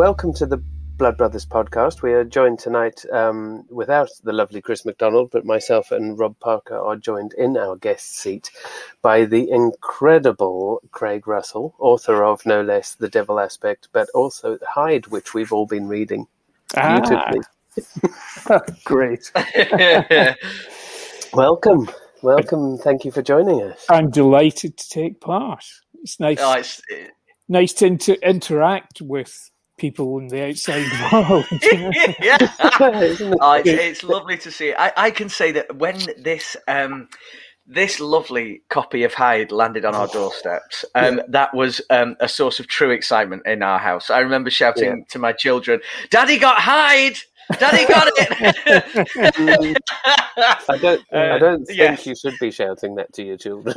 welcome to the Blood Brothers podcast. We are joined tonight without the lovely Chris MacDonald, but myself and Rob Parker are joined in our guest seat by the incredible Craig Russell, author of no less The Devil Aspect, but also Hyde, which we've all been reading beautifully. Great. Welcome. Thank you for joining us. I'm delighted to take part. It's nice. Nice to interact with people in the outside world. Yeah. It's lovely to see. I can say that when this lovely copy of Hyde landed on our doorsteps, that was a source of true excitement in our house. I remember shouting to my children, "Daddy got Hyde! Daddy got it!" I don't think you should be shouting that to your children.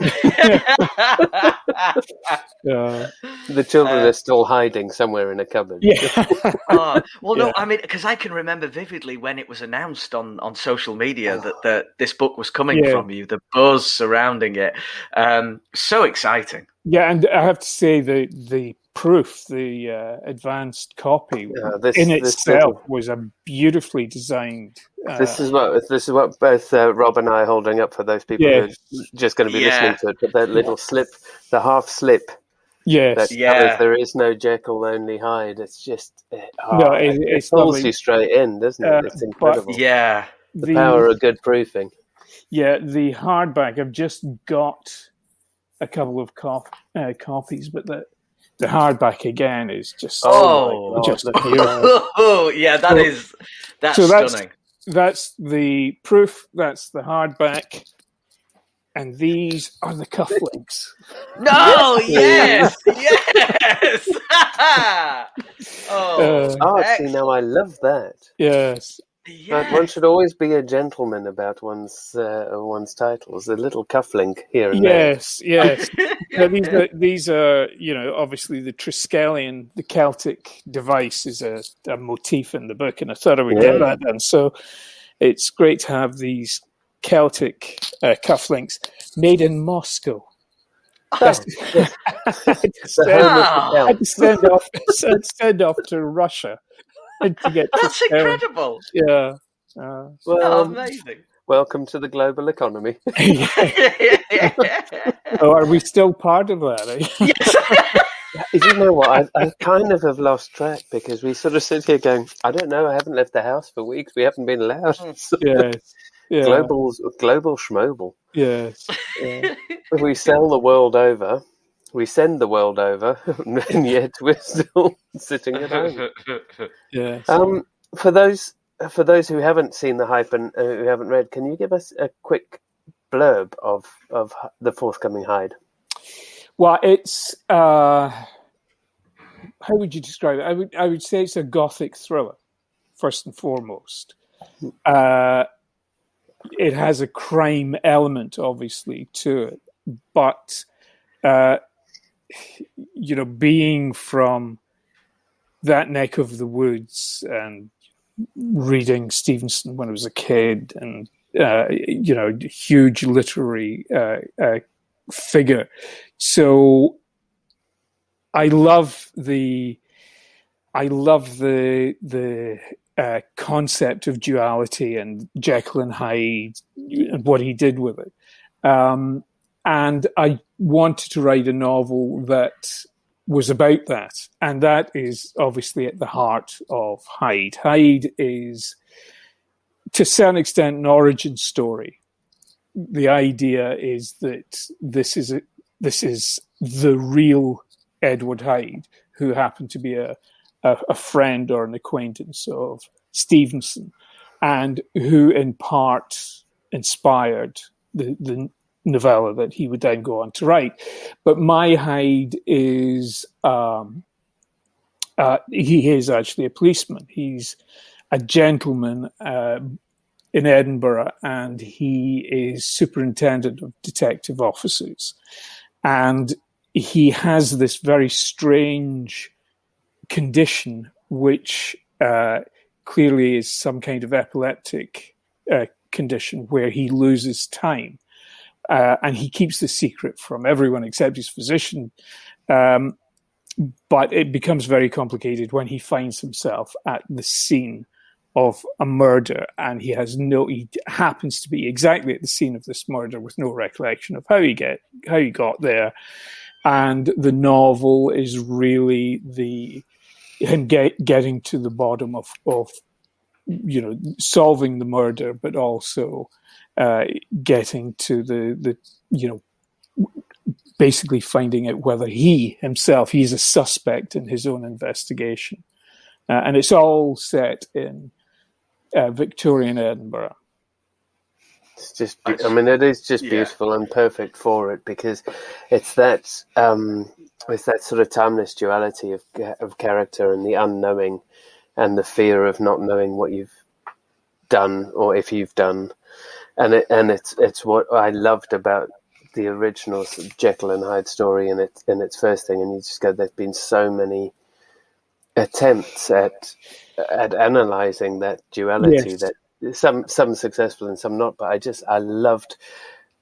The children are still hiding somewhere in a cupboard. No, I mean, because I can remember vividly when it was announced on social media that this book was coming from you, the buzz surrounding it. So exciting. Yeah, and I have to say the proof, the advanced copy in itself was a beautifully designed. This is what both Rob and I are holding up for those people who are just going to be listening to it. But that little slip, the half slip. Yes. That there is no Jekyll, only Hyde. It's just it pulls you straight in, doesn't it? It's incredible. The power of good proofing. Yeah, the hardback. I've just got a couple of copies, but the hardback again is just just beautiful. That's stunning. That's the proof. That's the hardback. And these are the cufflinks. No, yes. See, now I love that. Yes. But one should always be a gentleman about one's titles. A little cufflink here and there. Yes. These are, obviously the Triskelion, the Celtic device is a motif in the book, and I thought I would get that done. So it's great to have these Celtic cufflinks made in Moscow. I had to send off to Russia to get. That's incredible. Yeah. Amazing. Welcome to the global economy. Are we still part of that? Yes. You know what? I kind of have lost track because we sort of sit here going, I don't know. I haven't left the house for weeks. We haven't been allowed. Yes. Yeah. Global schmobal. Yes. We sell the world over. We send the world over, and yet we're still sitting at home. Yes. For those who haven't seen the hype and who haven't read, can you give us a quick blurb of the forthcoming Hyde? Well, it's how would you describe it? I would say it's a gothic thriller, first and foremost. It has a crime element, obviously, to it, but being from that neck of the woods and reading Stevenson when I was a kid, and huge literary figure, so I love the concept of duality and Jekyll and Hyde and what he did with it. And I wanted to write a novel that was about that. And that is obviously at the heart of Hyde. Hyde is, to a certain extent, an origin story. The idea is that this is the real Edward Hyde, who happened to be a friend or an acquaintance of Stevenson, and who in part inspired the novella that he would then go on to write. But my Hyde is he is actually a policeman. He's a gentleman in Edinburgh, and he is superintendent of detective officers, and he has this very strange condition, which clearly is some kind of epileptic condition where he loses time. And he keeps the secret from everyone except his physician. but it becomes very complicated when he finds himself at the scene of a murder, and he happens to be exactly at the scene of this murder with no recollection of how he got there. And the novel is really him getting to the bottom of solving the murder, but also getting to the basically finding out whether he's a suspect in his own investigation. And it's all set in Victorian Edinburgh. It's just, it is just beautiful and perfect for it, because it's that sort of timeless duality of character and the unknowing and the fear of not knowing what you've done or if you've done. And it's what I loved about the original Jekyll and Hyde story in its first thing, and you just go, there's been so many attempts at analyzing that duality, that some successful and some not, but I loved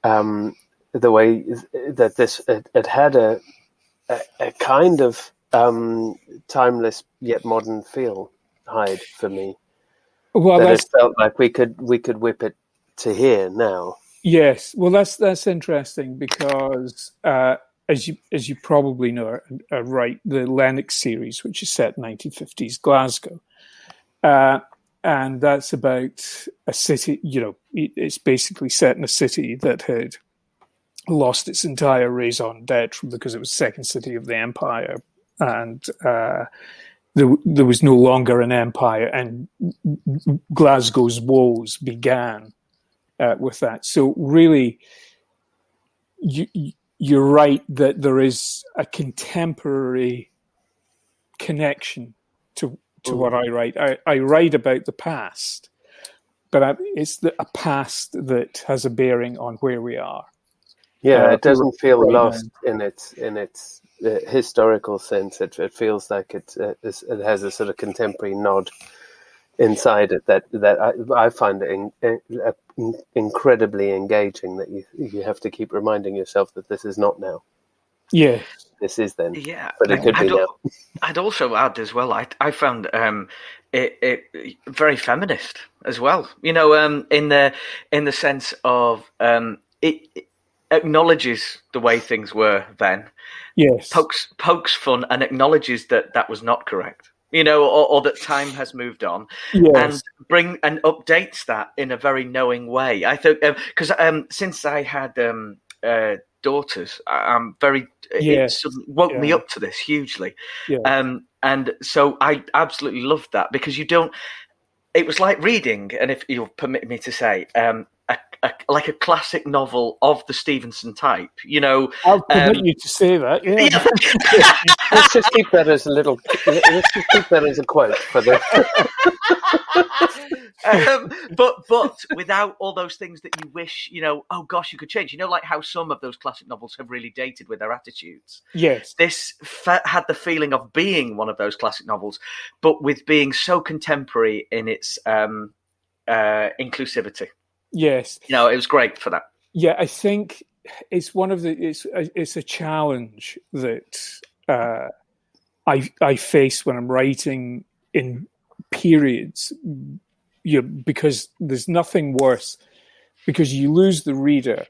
the way that it had a kind of timeless yet modern feel, Hyde, for me. Well, it felt like we could whip it to here now. Yes, well, that's interesting, because as you probably know, right, the Lennox series, which is set in 1950s Glasgow, and that's about a city. It's basically set in a city that had lost its entire raison d'être because it was the second city of the empire, and there was no longer an empire, and Glasgow's woes began with that. So really, you're right that there is a contemporary connection to what I write. I write about the past, but it's a past that has a bearing on where we are. Yeah, it doesn't feel lost in its historical sense. It feels like it has a sort of contemporary nod inside it that I find it incredibly engaging, that you have to keep reminding yourself that this is not now. Yeah, this is then. Yeah, but it could be now. I'd also add as well, I found it very feminist as well. In the sense of it acknowledges the way things were then. Yes, pokes fun and acknowledges that was not correct. Or that time has moved on, yes. and updates that in a very knowing way. I think because since I had daughters, I'm very it sort of woke me up to this hugely, and so I absolutely loved that, because it was like reading, and if you'll permit me to say, like a classic novel of the Stevenson type, I'll permit you to say that. Yeah. Let's just keep that as a quote for this. But without all those things that you wish, oh gosh, you could change. Like how some of those classic novels have really dated with their attitudes. Yes. This had the feeling of being one of those classic novels, but with being so contemporary in its inclusivity. Yes. It was great for that. Yeah, I think it's it's a challenge that I face when I'm writing in periods, because there's nothing worse, because you lose the reader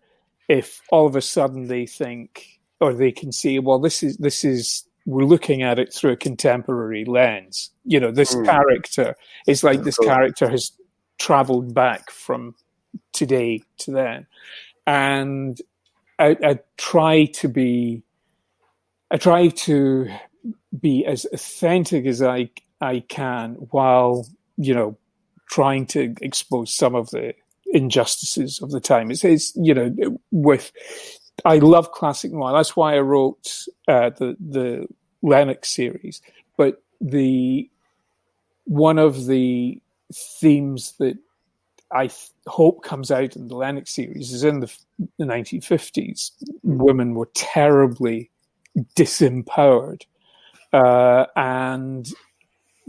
if all of a sudden they think, or they can see, well, this is we're looking at it through a contemporary lens. This character is like this character has traveled back from today to then, and I try to be as authentic as I can, while trying to expose some of the injustices of the time. I love classic noir. That's why I wrote the Lennox series. But one of the themes that I hope comes out in the Lennox series is in the 1950s. Women were terribly disempowered, and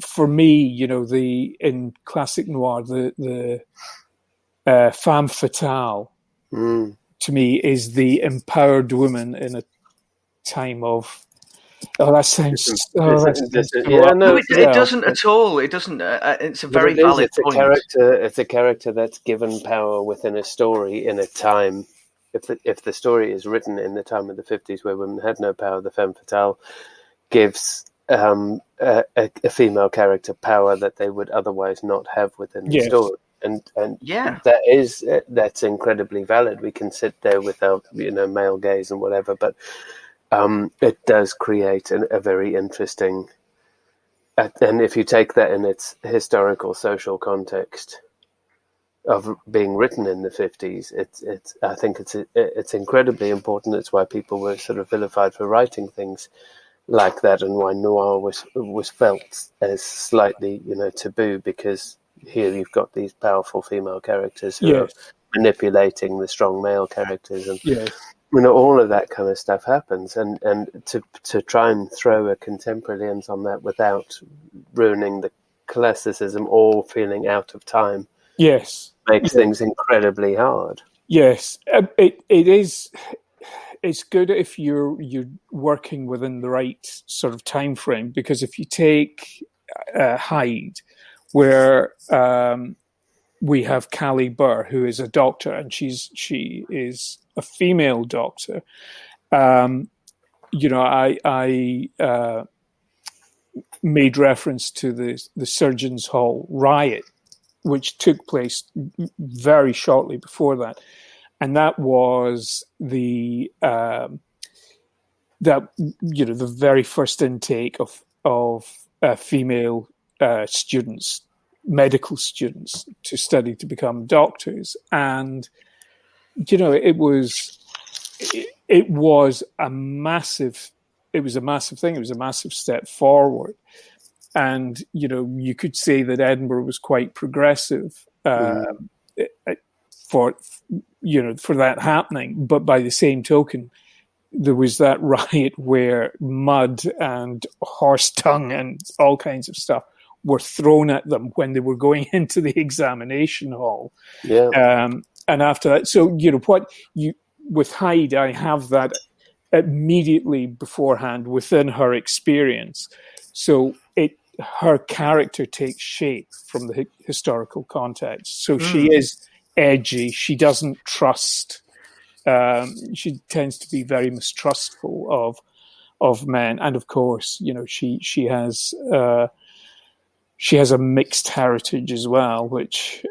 for me, in classic noir, the femme fatale to me is the empowered woman in a time of Oh, that sounds. No, it doesn't at all. It doesn't. It's a very valid point. It's a character that's given power within a story in a time. If the story is written in the time of the 50s where women had no power, the femme fatale gives a female character power that they would otherwise not have within the story. And that's incredibly valid. We can sit there with our male gaze and whatever, but it does create a very interesting. And if you take that in its historical social context of being written in the 50s, I think it's incredibly important. It's why people were sort of vilified for writing things like that, and why noir was felt as slightly taboo, because here you've got these powerful female characters who are manipulating the strong male characters, and all of that kind of stuff happens, and to try and throw a contemporary lens on that without ruining the classicism or feeling out of time makes things incredibly hard. It is. It's good if you're working within the right sort of time frame, because if you take Hyde, where we have Callie Burr, who is a doctor, and she is a female doctor. I made reference to the Surgeons' Hall riot, which took place very shortly before that, and that was the very first intake of female students, medical students, to study to become doctors. And it was a massive thing. It was a massive step forward. And you could say that Edinburgh was quite progressive for that happening. But by the same token, there was that riot where mud and horse dung and all kinds of stuff were thrown at them when they were going into the examination hall. And after that, so with Hyde, I have that immediately beforehand within her experience. So her character takes shape from the historical context. So she is edgy. She doesn't trust. She tends to be very mistrustful of men, and of course, she has a mixed heritage as well, which.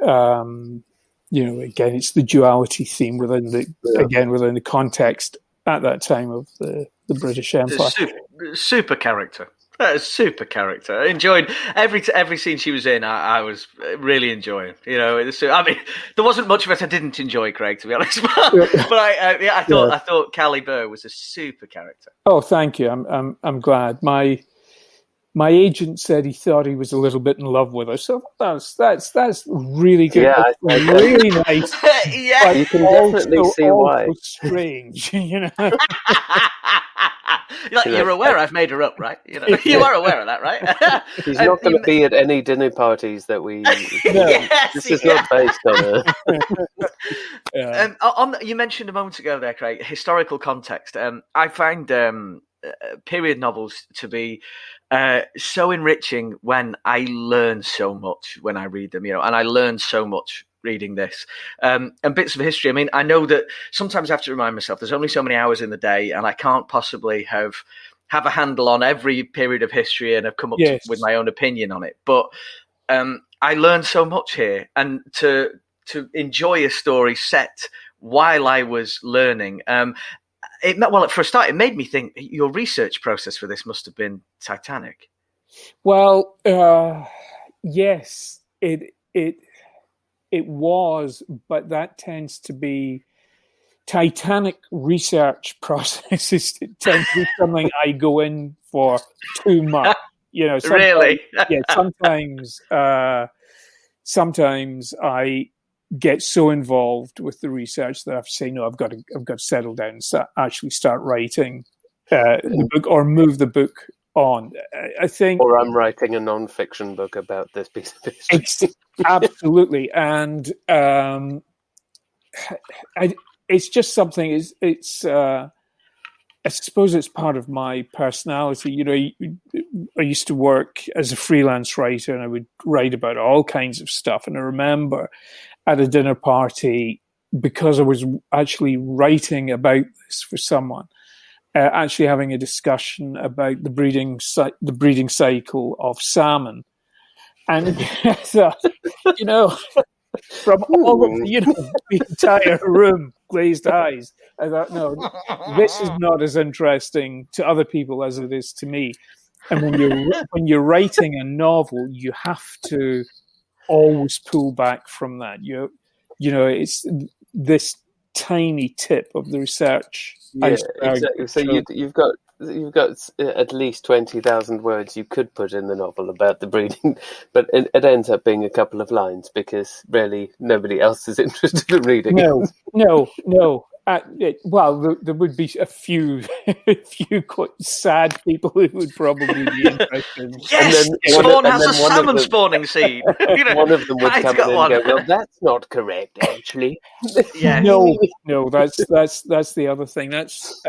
Again, it's the duality theme within the context at that time of the British Empire. Super character. That is super character. I enjoyed every scene she was in. I was really enjoying. I mean, there wasn't much of it I didn't enjoy, Craig, to be honest. But I thought Callie Burr was a super character. Oh, thank you. I'm glad. My agent said he thought he was a little bit in love with her, so that's really good. Yeah, really nice. Yeah, you can definitely see why. Strange, You're aware I've made her up, right? You are aware of that, right? He's not going to be at any dinner parties that we. This is not based on her. You mentioned a moment ago there, Craig, historical context. I find period novels to be so enriching when I learn so much when I read them, and I learn so much reading this and bits of history. I mean, I know that sometimes I have to remind myself there's only so many hours in the day, and I can't possibly have a handle on every period of history and have come up with my own opinion on it. But I learned so much here, and to enjoy a story set while I was learning. For a start, it made me think your research process for this must have been titanic. Well, yes, it was, but that tends to be titanic research processes. It tends to be something I go in for too much. Really? Sometimes I get so involved with the research that I have to say, no, I've got to settle down and actually start writing the book, or move the book on. I think, or I'm writing a non-fiction book about this piece of history. Absolutely, and it's just something. I suppose it's part of my personality. You know, I used to work as a freelance writer, and I would write about all kinds of stuff. And I remember at a dinner party, because I was actually writing about this for someone, actually having a discussion about the breeding cycle of salmon. And I thought, you know, from all of the entire room, glazed eyes, I thought, no, this is not as interesting to other people as it is to me. And when you're writing a novel, you have to always pull back from that. You know, it's this tiny tip of the research. Yeah, exactly. So you've got at least 20,000 words you could put in the novel about the breeding, but it ends up being a couple of lines because really nobody else is interested in reading it. No. Well, there would be a few quite sad people who would probably be interested. Yes, Spawn has a salmon spawning scene. You know, one of them would come in and go, "Well, that's not correct, actually." Yeah. No, that's the other thing. That's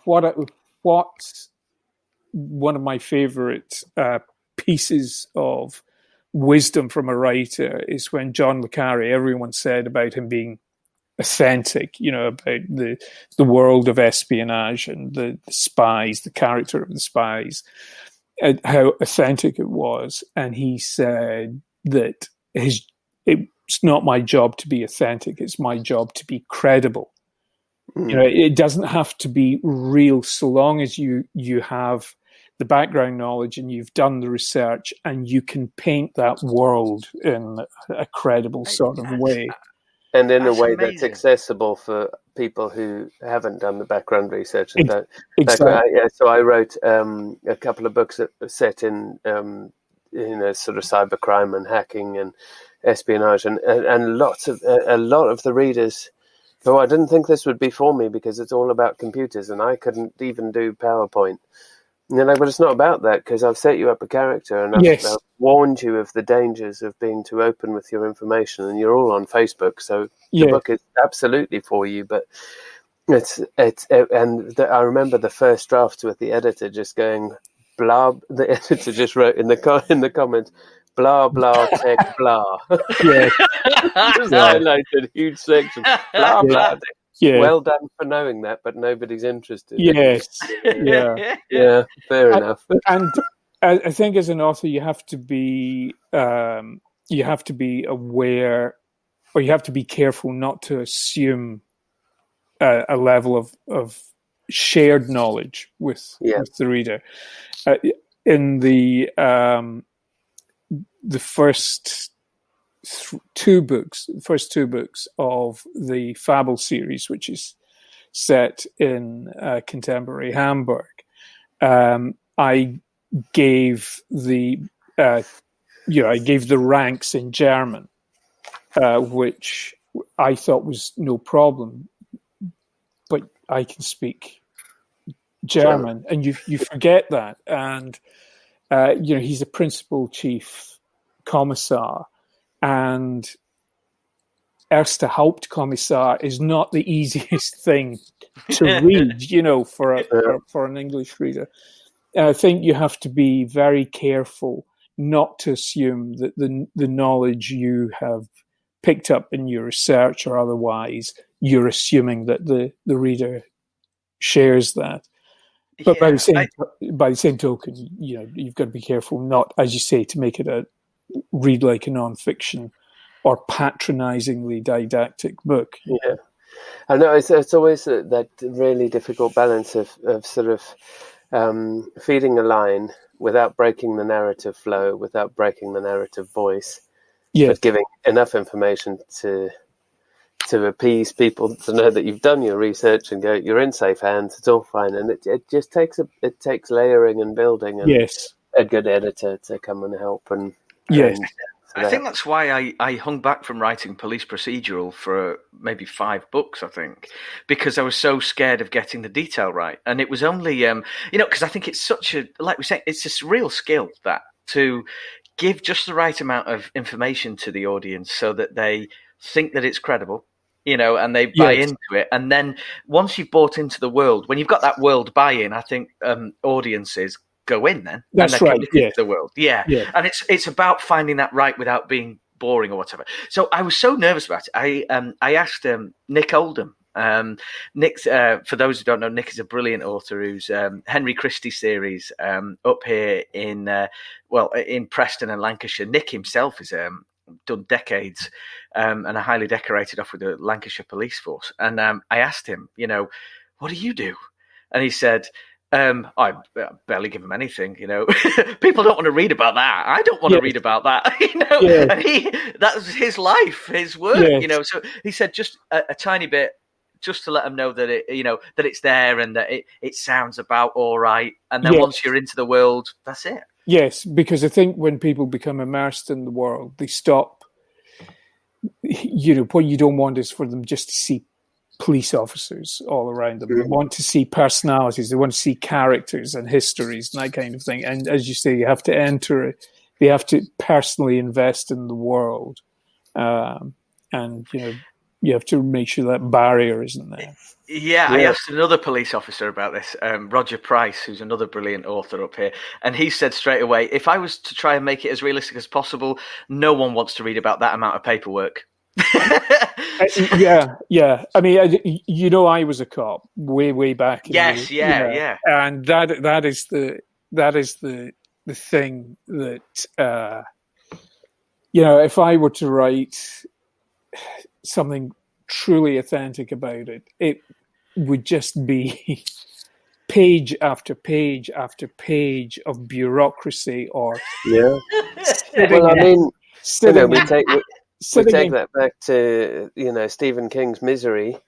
what one of my favorite pieces of wisdom from a writer is when John le Carré, everyone said about him being authentic, you know, about the world of espionage and the spies, the character of the spies, and how authentic it was. And he said that it's not my job to be authentic, it's my job to be credible. You know, it doesn't have to be real so long as you have the background knowledge and you've done the research and you can paint that world in a credible sort of way. And in a way that's accessible for people who haven't done the background research. And don't. Exactly. So I wrote a couple of books that were set in, sort of cybercrime and hacking and espionage, and a lot of the readers. So I didn't think this would be for me because it's all about computers and I couldn't even do PowerPoint. And they're like, but it's not about that because I've set you up a character and I've warned you of the dangers of being too open with your information, and you're all on Facebook, so the book is absolutely for you. But I remember the first drafts with the editor just going blah. The editor just wrote in the comments, blah blah tech blah. Yeah, just highlighted huge section. Blah blah. Yeah. Well done for knowing that, but nobody's interested. Yes. Yeah. Fair enough. And I think as an author, you have to be aware, or you have to be careful not to assume a level of shared knowledge with the reader. In the first two books of the Fable series, which is set in contemporary Hamburg, I gave the ranks in German, which I thought was no problem, but I can speak German, and you forget that, and he's a principal chief commissar. And Erster Hauptkommissar is not the easiest thing to read, for an English reader. And I think you have to be very careful not to assume that the knowledge you have picked up in your research or otherwise, you're assuming that the reader shares that. But by the same token, you've got to be careful not, as you say, to make it a read like a non-fiction or patronizingly didactic book. Yeah, I know it's always that really difficult balance of sort of feeding a line without breaking the narrative flow, without breaking the narrative voice, but giving enough information to appease people to know that you've done your research and go, you're in safe hands, it's all fine. And it just takes layering and building and a good editor to come and help. And I think that's why I hung back from writing police procedural for maybe 5 books, I think, because I was so scared of getting the detail right. And it was only, because I think it's such a, like we say, it's a real skill that to give just the right amount of information to the audience so that they think that it's credible, and they buy Yes. into it. And then once you've bought into the world, when you've got that world buy-in, I think audiences go in then. That's and they're right. committed Yes. to the world. Yeah. Yes. And it's about finding that right without being boring or whatever. So I was so nervous about it. I asked Nick Oldham. Nick, for those who don't know, Nick is a brilliant author who's Henry Christie series up here in Preston and Lancashire. Nick himself is done decades and a highly decorated off with the Lancashire Police Force. And I asked him, what do you do? And he said, I barely give him anything, People don't want to read about that. I don't want to read about that, Yes. And that was his life, his work, Yes. So he said just a tiny bit, just to let them know that that it's there and that it sounds about all right. And then once you're into the world, that's it. Yes, because I think when people become immersed in the world, they stop. What you don't want is for them just to see police officers all around them. They want to see personalities. They want to see characters and histories and that kind of thing. And as you say, you have to enter it. They have to personally invest in the world, and you have to make sure that barrier isn't there. Yeah, I asked another police officer about this, Roger Price, who's another brilliant author up here, and he said straight away, if I was to try and make it as realistic as possible, no one wants to read about that amount of paperwork. Yeah. I mean, I was a cop way back. Yes, yeah. And that is the thing that if I were to write something truly authentic about it, it would just be page after page after page of bureaucracy or Well, I mean, we take that back to Stephen King's Misery,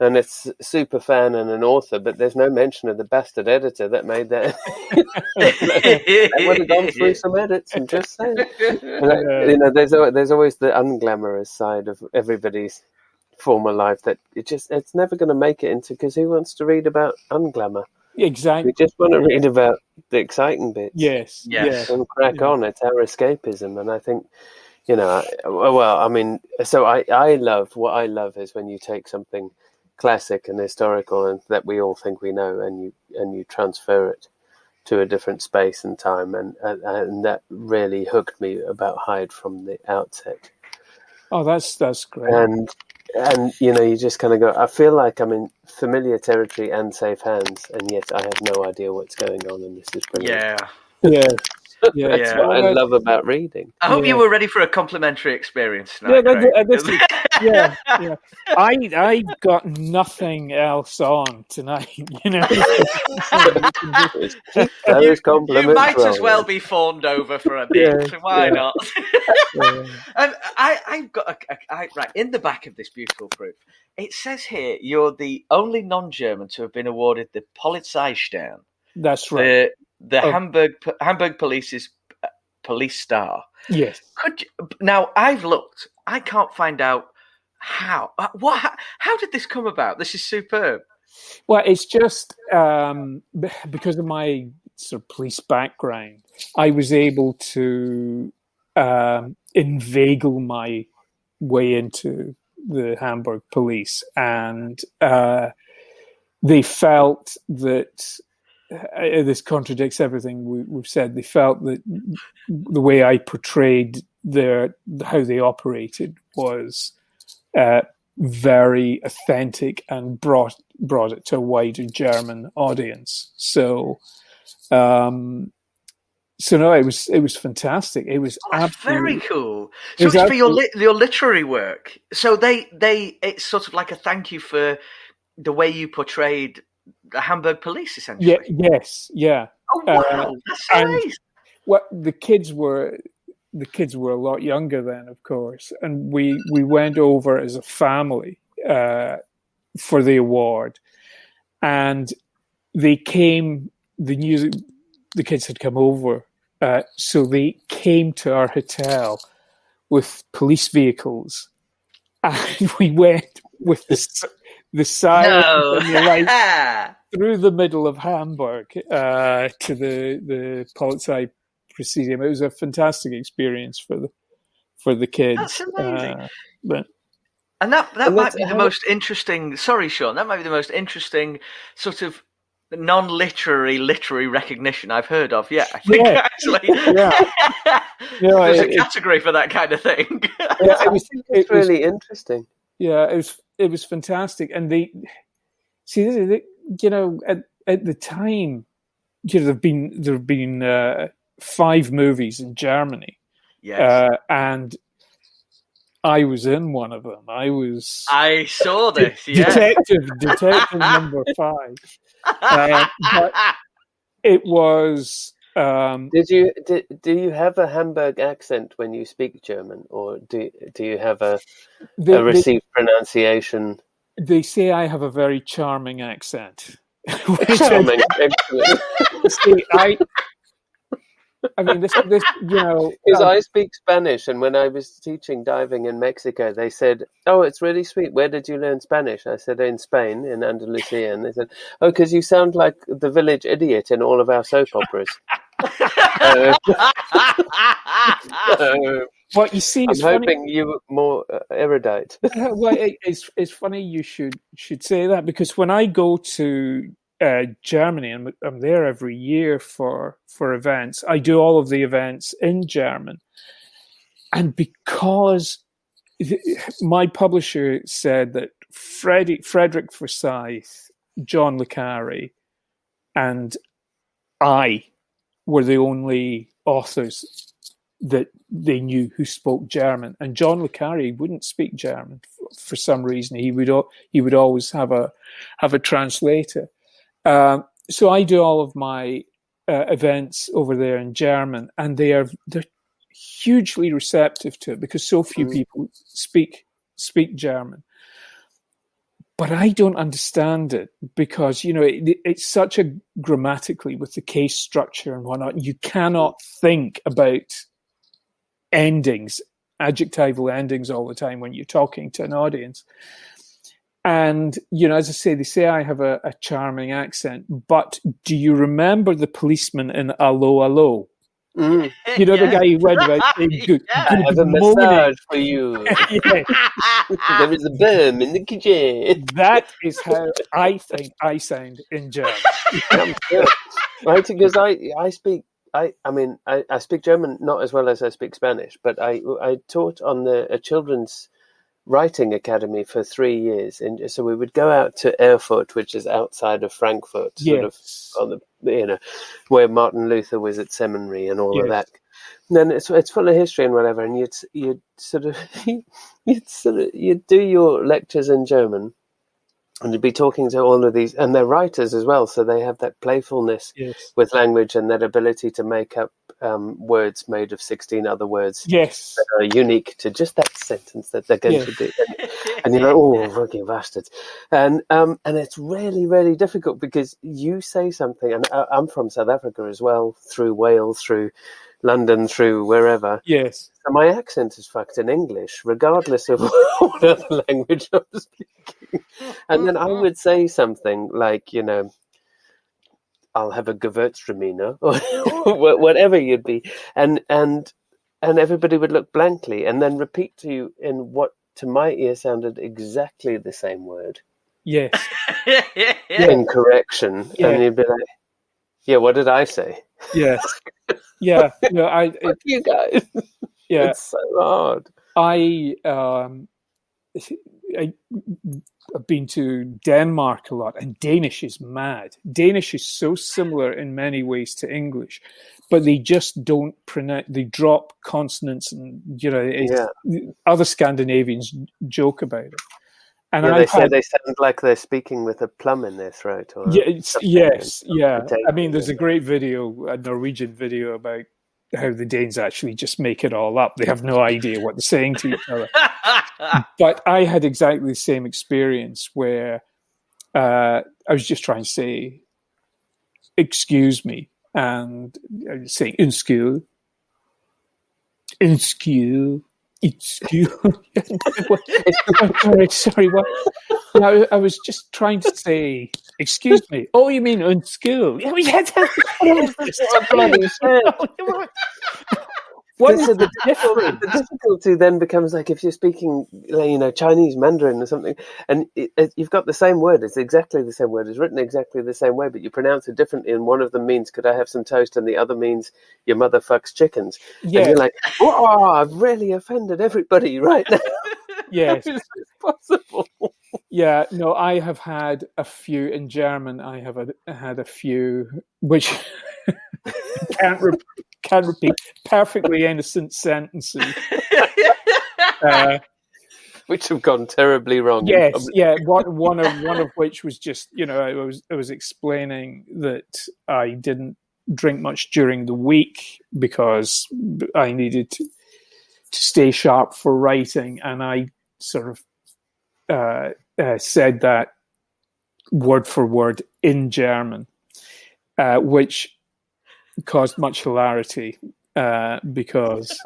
and it's super fan and an author, but there's no mention of the bastard editor that made that. That would have gone through some edits. I'm just saying. There's always the unglamorous side of everybody's former life that it's never going to make it into, because who wants to read about unglamour? Exactly. We just want to read about the exciting bits. Yes. And crack on. It's our escapism, and I think. So I love, what I love is when you take something classic and historical and that we all think we know, and you transfer it to a different space and time, and that really hooked me about Hyde from the outset. Oh, that's great. And you just kind of go, I feel like I'm in familiar territory and safe hands, and yet I have no idea what's going on, and this is brilliant. Yeah. That's what I love about reading. I hope you were ready for a complimentary experience tonight. I've got nothing else on tonight. Those compliments. You might as well be fawned over for a bit. Why not? I've got right in the back of this beautiful proof. It says here you're the only non-German to have been awarded the Polizeistern. That's right. The Hamburg Police's police star. Yes. Now I've looked. I can't find out how. How did this come about? This is superb. Well, it's just because of my sort of police background, I was able to inveigle my way into the Hamburg Police, and they felt that. This contradicts everything we've said. They felt that the way I portrayed how they operated was very authentic and brought it to a wider German audience. So no, it was fantastic. It was very cool. So it's for your literary work. So it's sort of like a thank you for the way you portrayed the Hamburg Police, essentially. Yes. Oh wow, that's nice. Well, the kids were a lot younger then, of course, and we went over as a family for the award, and they came. The kids had come over, so they came to our hotel with police vehicles, and we went with the sirens and the lights through the middle of Hamburg to the Polizei Präsidium. It was a fantastic experience for the kids. That's amazing. And that might be the most interesting. Sorry, Sean. That might be the most interesting sort of non-literary recognition I've heard of. Yeah, I think actually. There's a category for that kind of thing. It's really interesting. Yeah, it was fantastic, and at the time, there've been 5 movies in Germany. Yes. And I was in one of them. I saw this. Detective number 5. But it was. Do you have a Hamburg accent when you speak German, or do you have a received pronunciation? They say I have a very charming accent. Charming, excellent. See, I mean, this because I speak Spanish, and when I was teaching diving in Mexico, they said, "Oh, it's really sweet. Where did you learn Spanish?" I said, "In Spain, in Andalusia." And they said, "Oh, because you sound like the village idiot in all of our soap operas." What you see, I'm hoping you were more erudite. Well, it's funny you should say that, because when I go to Germany, and I'm there every year for events, I do all of the events in German, and because my publisher said that Frederick Forsyth, John le Carré, and I were the only authors that they knew who spoke German, and John le Carré wouldn't speak German for some reason. He would always have a translator. So I do all of my events over there in German, and they're hugely receptive to it because so few people speak German. But I don't understand it because, it's such a grammatically, with the case structure and whatnot, you cannot think about endings, adjectival endings all the time when you're talking to an audience. And, as I say, they say I have a charming accent, but do you remember the policeman in Allo, Allo? Mm. The guy who went about saying, good I have a massage for you. There is a berm in the kitchen. That is how I think I sound in German. Right, because I speak German not as well as I speak Spanish, but I taught on a children's writing academy for 3 years, and so we would go out to Erfurt, which is outside of Frankfurt, sort of on the where Martin Luther was at seminary and all of that. And then it's full of history and whatever, and you'd do your lectures in German, and you'd be talking to all of these, and they're writers as well, so they have that playfulness with language and that ability to make up words made of 16 other words that are unique to just that sentence that they're going to do. And you're like, oh, fucking bastards. And it's really, really difficult because you say something, and I'm from South Africa as well, through Wales, through London, through wherever. Yes. So my accent is fucked in English, regardless of what other language I'm speaking. And then I would say something like, I'll have a Gewürztraminer, or whatever you'd be, and everybody would look blankly and then repeat to you in what to my ear sounded exactly the same word. Yes. In correction, and you'd be like, "Yeah, what did I say?" Yes. Yeah. Fuck you guys. Yeah. It's so hard. I've been to Denmark a lot, and Danish is mad. Danish is so similar in many ways to English, but they just don't pronounce. They drop consonants, and other Scandinavians joke about it. And they say they sound like they're speaking with a plum in their throat. Or yes. I mean, there's a great video, a Norwegian video about how the Danes actually just make it all up. They have no idea what they're saying to each other. But I had exactly the same experience where I was just trying to say, excuse me, and I was saying, excuse. Sorry, what? I was just trying to say, excuse me. Oh, you mean unskilled? What is So the difference? the difficulty then becomes like if you're speaking, Chinese Mandarin or something, and you've got the same word. It's exactly the same word. It's written exactly the same way, but you pronounce it differently. And one of them means, "Could I have some toast?" and the other means, "Your mother fucks chickens." Yeah. And you're like, "Oh, I've really offended everybody right now." Yes. How is this possible? Yeah, no, I have had a few in German. I have had a few which can't repeat perfectly innocent sentences. Which have gone terribly wrong. Yes, yeah. One of which was just, I was explaining that I didn't drink much during the week because I needed to stay sharp for writing, and I sort of said that word for word in German, which caused much hilarity because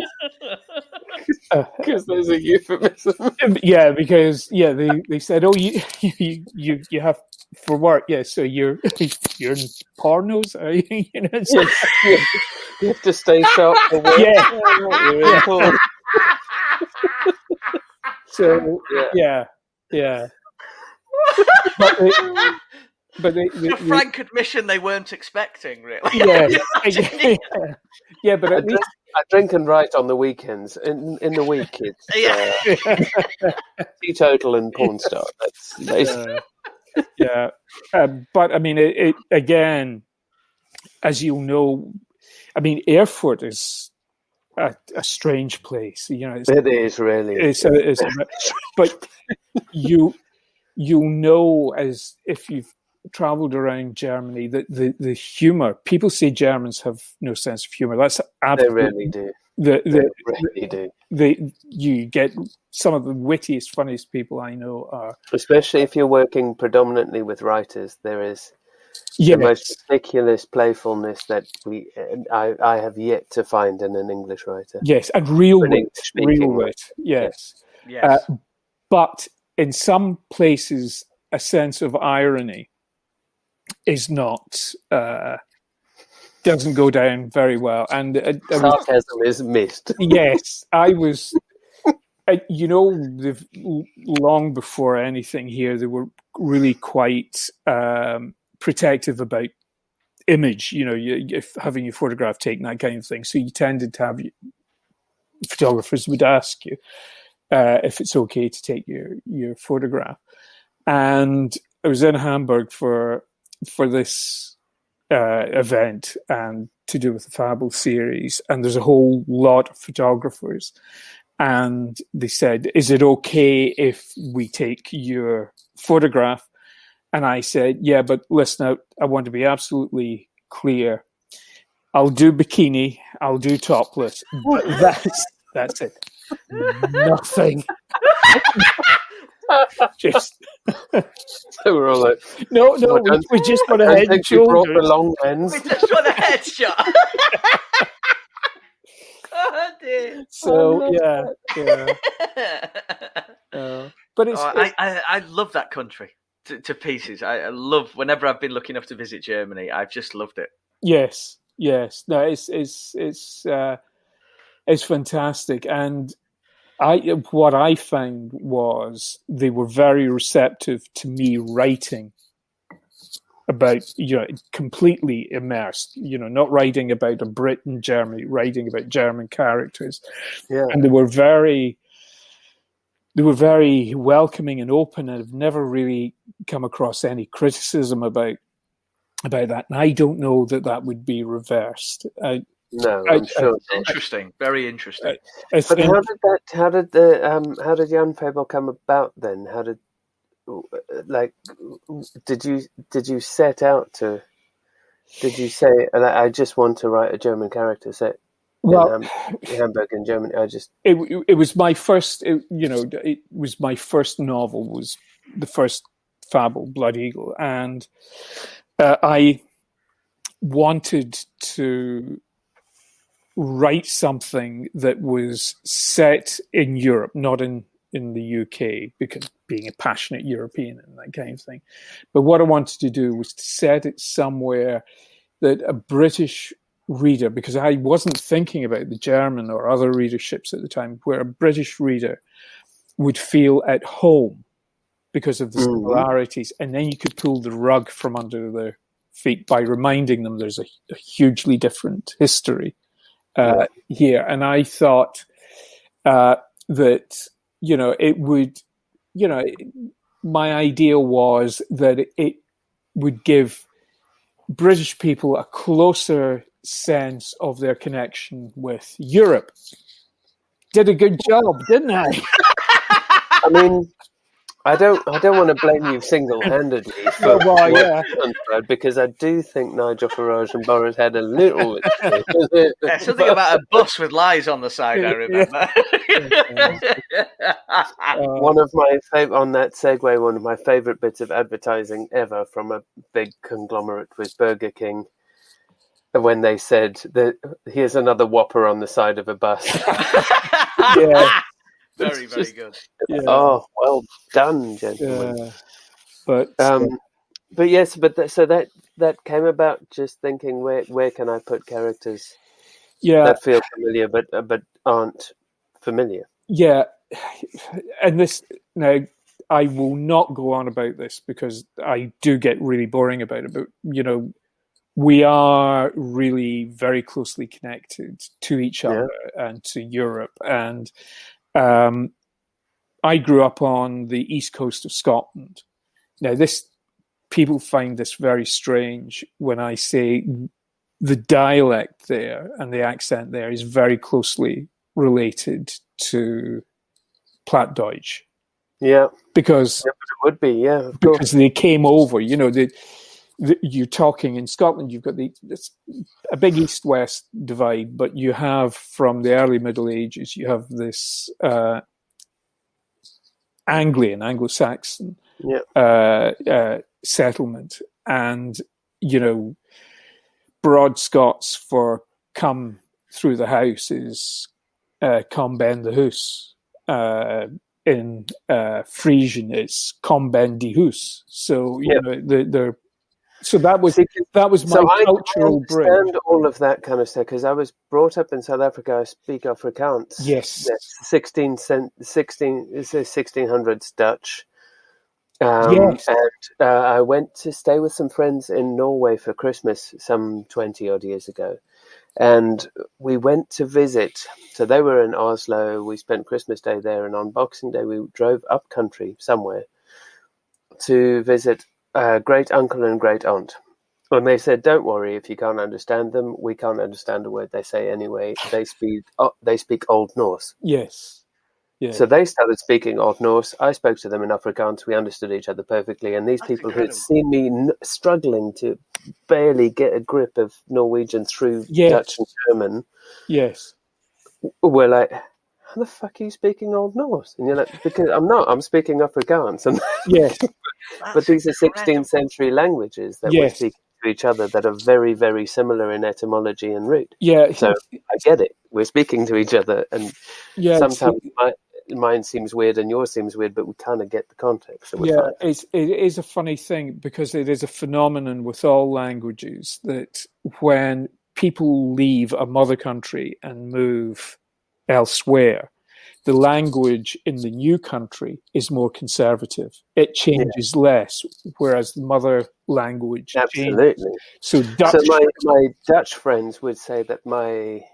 there's a euphemism. Yeah, because they said, "Oh, you have for work, yeah. So you're in pornos, are you?" So, you have to stay sharp for work. Yeah. You're in porn. So yeah. But a frank admission they weren't expecting, really. Yeah, yeah. But at least I drink and write on the weekends. In the week, it's teetotal and porn star. That's basically. Yeah. But I mean, it again, as you'll know, I mean, Erfurt is a strange place. It is really. But you know, as if you've traveled around Germany, that the humor, people say Germans have no sense of humor. That's absolutely. They really do. They really do. You get some of the wittiest, funniest people I know are. Especially if you're working predominantly with writers, there is the most ridiculous playfulness that I have yet to find in an English writer. Yes, and real wit. Yes. But in some places, a sense of irony is not doesn't go down very well, and sarcasm is missed. Yes, I was. Long before anything here, they were really quite protective about image. If having your photograph taken, that kind of thing. So you tended to have photographers would ask you if it's okay to take your photograph. And I was in Hamburg for this event and to do with the Fable series, and there's a whole lot of photographers, and they said, "Is it okay if we take your photograph?" And I said, "Yeah, but listen, I want to be absolutely clear. I'll do bikini, I'll do topless, but that's it. Nothing." Just so we're all like, no, we just want a head and shoulders. The long lens. We just want a headshot. Oh dear. So but it's. I love that country to pieces. I love whenever I've been lucky enough to visit Germany. I've just loved it. Yes. No, it's fantastic, and what I found was they were very receptive to me writing about, completely immersed, not writing about a Brit in Germany, writing about German characters. Yeah. And they were very welcoming and open, and I've never really come across any criticism about that. And I don't know that would be reversed. No, I'm sure. Interesting, very interesting. But how did Jan Fable come about then? How did did you set out to? Did you say I just want to write a German character set? In Hamburg in Germany. It was my first. It was my first novel. Was the first Fable, Blood Eagle, and I wanted to write something that was set in Europe, not in the UK, because being a passionate European and that kind of thing. But what I wanted to do was to set it somewhere that a British reader, because I wasn't thinking about the German or other readerships at the time, where a British reader would feel at home because of the similarities, and then you could pull the rug from under their feet by reminding them there's a hugely different history here. And I thought that, it would, my idea was that it would give British people a closer sense of their connection with Europe. Did a good job, didn't I? I mean, I don't want to blame you single-handedly for because I do think Nigel Farage and Boris had a little. Something about a bus with lies on the side. I remember. One of my on that segue, one of my favourite bits of advertising ever from a big conglomerate was Burger King, when they said that here's another Whopper on the side of a bus. Very, very good. Yeah. Oh, well done, gentlemen. Yeah. So that came about just thinking where can I put characters that feel familiar but aren't familiar. Yeah, and this now I will not go on about this because I do get really boring about it. But we are really very closely connected to each other and to Europe. And I grew up on the east coast of Scotland. Now, people find this very strange when I say the dialect there and the accent there is very closely related to Plattdeutsch. Yeah, because it would be, because they came over. You're talking in Scotland, you've got a big east-west divide, but you have from the early Middle Ages, you have this Anglo-Saxon settlement, and Broad Scots for "come through the house" is "come ben the house." In Frisian, it's "come ben die house." So they're. So that was my cultural bridge. I understand all of that kind of stuff because I was brought up in South Africa. I speak Afrikaans. Yes, 1600s Dutch. Yes. And I went to stay with some friends in Norway for Christmas some 20 odd years ago, and we went to visit. So they were in Oslo. We spent Christmas Day there, and on Boxing Day we drove up country somewhere to visit great uncle and great aunt. And they said, "Don't worry if you can't understand them. We can't understand a word they say anyway. They speak Old Norse." Yes. Yeah. So they started speaking Old Norse. I spoke to them in Afrikaans. We understood each other perfectly. And these people who had seen me struggling to barely get a grip of Norwegian through Dutch and German, were like, "How the fuck are you speaking Old Norse?" And you're like, "Because I'm not. I'm speaking Afrikaans." And but these are 16th century languages that we're speaking to each other that are very, very similar in etymology and root. Yeah. So I get it. We're speaking to each other, and sometimes mine seems weird and yours seems weird, but we kind of get the context. So it is a funny thing because it is a phenomenon with all languages that when people leave a mother country and move elsewhere, the language in the new country is more conservative. It changes less, whereas the mother language changes. So my Dutch friends would say that my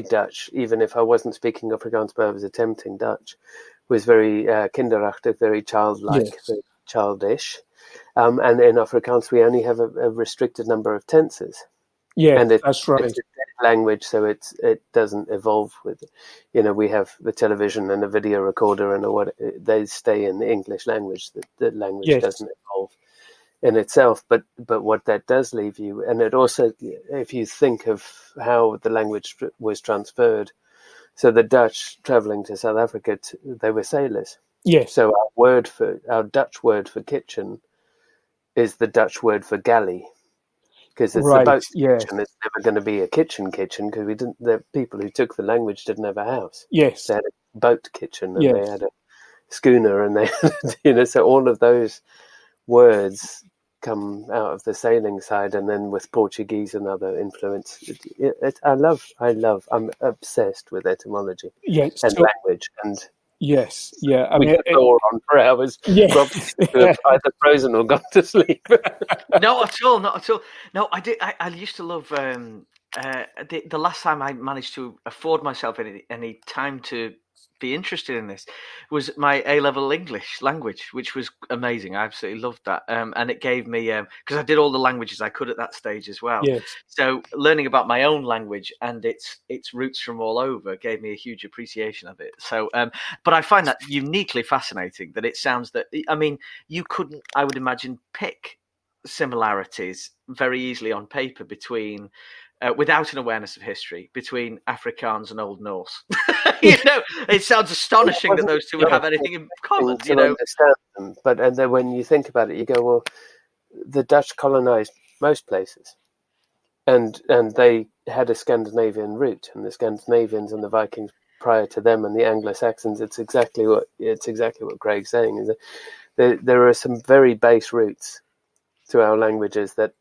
Dutch, even if I wasn't speaking Afrikaans but I was attempting Dutch, was very kinderachtig, very childlike, very childish. And in Afrikaans we only have a restricted number of tenses. Yeah, and that's right. It's a dead language, so it doesn't evolve with. We have the television and a video recorder, and they stay in the English language. The language doesn't evolve in itself, but what that does leave you, and it also, if you think of how the language was transferred, so the Dutch traveling to South Africa, they were sailors. Yes. So our Dutch word for kitchen is the Dutch word for galley. Because it's a boat kitchen. It's never going to be a kitchen because the people who took the language didn't have a house. Yes, they had a boat kitchen and they had a schooner, and they, so all of those words come out of the sailing side, and then with Portuguese and other influence. I'm obsessed with etymology and language. And yes, yeah. I we mean, could go on for hours. yeah. Rob could have either frozen or gone to sleep. Not at all. Not at all. No, I did. I used to love. The last time I managed to afford myself any time to be interested in this was my A-level English language, which was amazing. I absolutely loved that, and it gave me because I did all the languages I could at that stage as well. Yes. So learning about my own language and its roots from all over gave me a huge appreciation of it. So, but I find that uniquely fascinating. That it sounds that you couldn't, I would imagine, pick similarities very easily on paper between. Without an awareness of history between Afrikaans and Old Norse. It sounds astonishing that those two would have anything in common. Understand them, and then when you think about it, you go, well, the Dutch colonized most places, and they had a Scandinavian root, and the Scandinavians and the Vikings prior to them, and the Anglo-Saxons. It's exactly what Craig's saying. Is that there are some very base roots to our languages that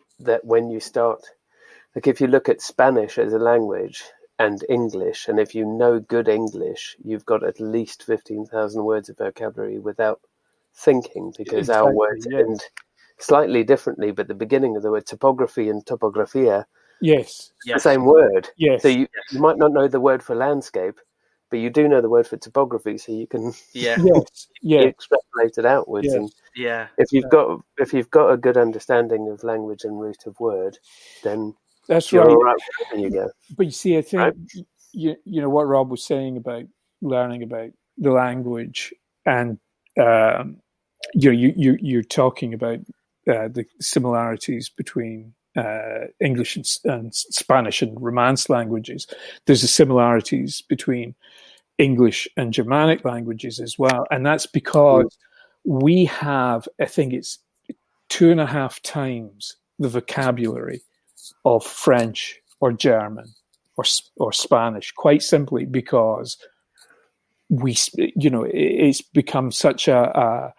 when you start. Like if you look at Spanish as a language and English, and if you know good English, you've got at least 15,000 words of vocabulary without thinking, because our words end slightly differently, but the beginning of the word topography and topografia, yes, the same word. Yes. So you might not know the word for landscape, but you do know the word for topography, so you can extrapolate it outwards. And if you've got a good understanding of language and root of word, then that's you're right. all right wherever you go. But you see, I think you know what Rob was saying about learning about the language, and you're talking about the similarities between English and Spanish and Romance languages. There's the similarities between English and Germanic languages as well, and that's because we have, I think it's 2.5 times the vocabulary of French or German or Spanish, quite simply because it's become such a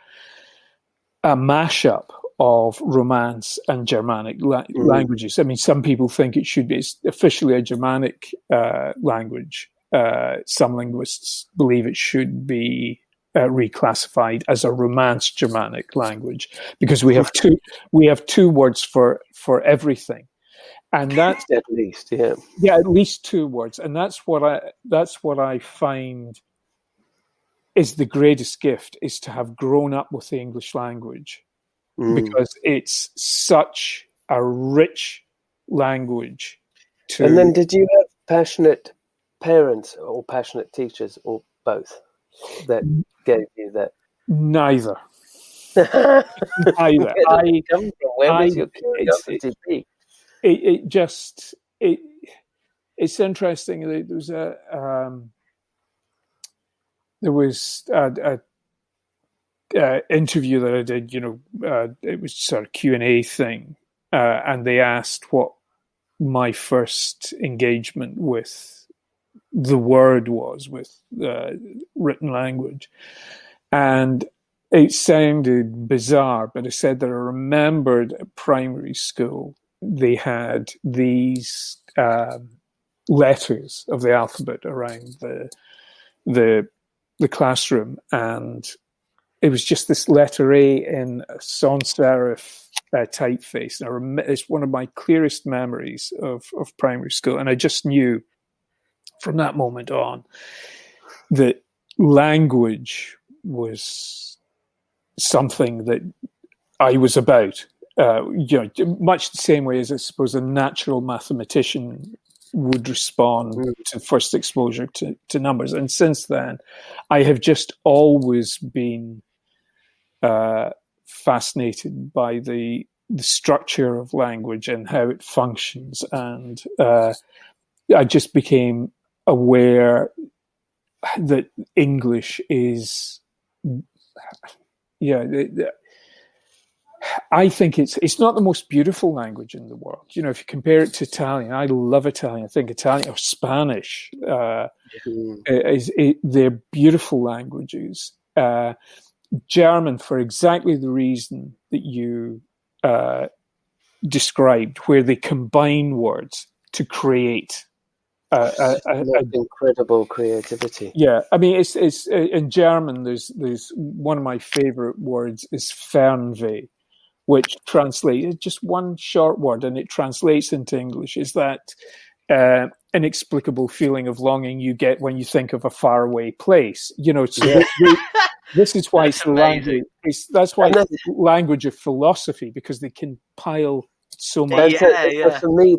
mashup of Romance and Germanic languages. I mean, some people think it's officially a Germanic language. Some linguists believe it should be reclassified as a Romance Germanic language, because we have two words for everything. And that's at least, at least 2 words, and that's what I find is the greatest gift, is to have grown up with the English language, because it's such a rich language. And then, did you have passionate parents or passionate teachers, or both, that gave you that? Neither. Where was your curiosity peak? It's interesting. There was a interview that I did. It was sort of Q&A thing, and they asked what my first engagement with the word was, with written language, and it sounded bizarre, but I said that I remembered at primary school they had these letters of the alphabet around the classroom, and it was just this letter A in a sans serif typeface. It's one of my clearest memories of primary school, and I just knew from that moment on that language was something that I was about. Much the same way as I suppose a natural mathematician would respond to first exposure to numbers. And since then, I have just always been fascinated by the structure of language and how it functions. And I just became aware that English is, I think it's not the most beautiful language in the world. If you compare it to Italian, I love Italian. I think Italian or Spanish they're beautiful languages. German, for exactly the reason that you described, where they combine words to create incredible creativity. Yeah, I mean, it's in German. There's one of my favorite words is Fernweh, which translates just one short word, and it translates into English is that inexplicable feeling of longing you get when you think of a faraway place. So this is why it's the language. That's why it's the language of philosophy, because they can pile so much. So for me,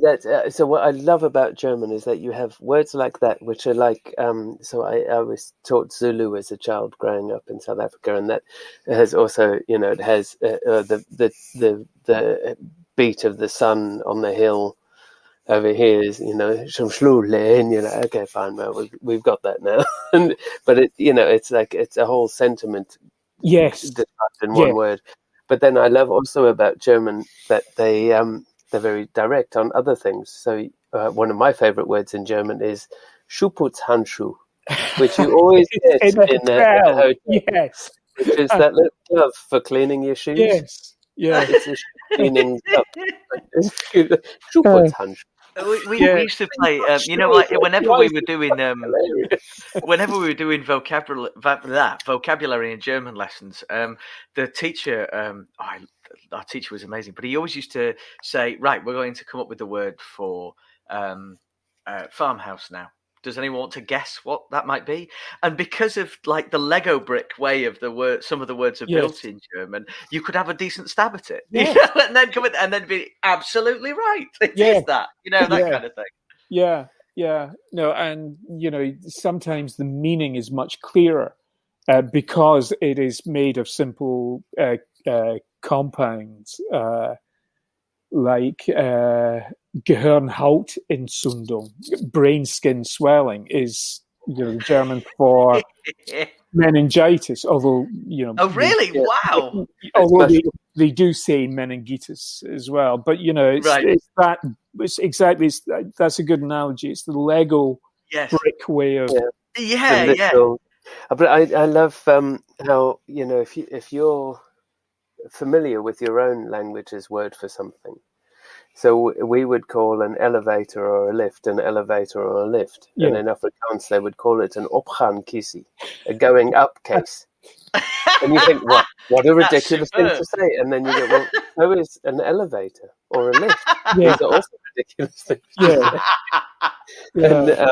so what I love about German is that you have words like that, which are like. So I was taught Zulu as a child growing up in South Africa, and that has also, it has the beat of the sun on the hill. Over here is, Shlule, and you're like, okay, fine, well, we've got that now. But it's like it's a whole sentiment. Yes, described in one word. But then I love also about German that they're very direct on other things. So one of my favorite words in German is Schuhputzhandschuh, which you always get in a hotel. Yes, which is that little glove for cleaning your shoes. Yes, yeah, it's a cleaning glove. Schuhputzhandschuh. We used to play, like whenever we were doing vocabulary and German lessons, the teacher, our teacher was amazing, but he always used to say, right, we're going to come up with the word for farmhouse now. Does anyone want to guess what that might be? And because of like the Lego brick way of the word, some of the words are built in German, you could have a decent stab at it, and then come in and then be absolutely right. It is that, that kind of thing. Yeah. No, and sometimes the meaning is much clearer because it is made of simple compounds like Gehirnhautentzündung, brain skin swelling, is German for meningitis. Although oh really? Wow. Although they do say meningitis as well, but that's a good analogy. It's the Lego brick way of But I love how if you're familiar with your own language's word for something. So we would call an elevator or a lift an elevator or a lift. Yeah. And in Afrikaans, they would call it an opgaankissie, a going up case. And you think, what a ridiculous thing to say. And then you go, well, so is an elevator or a lift. These are also ridiculous things to say.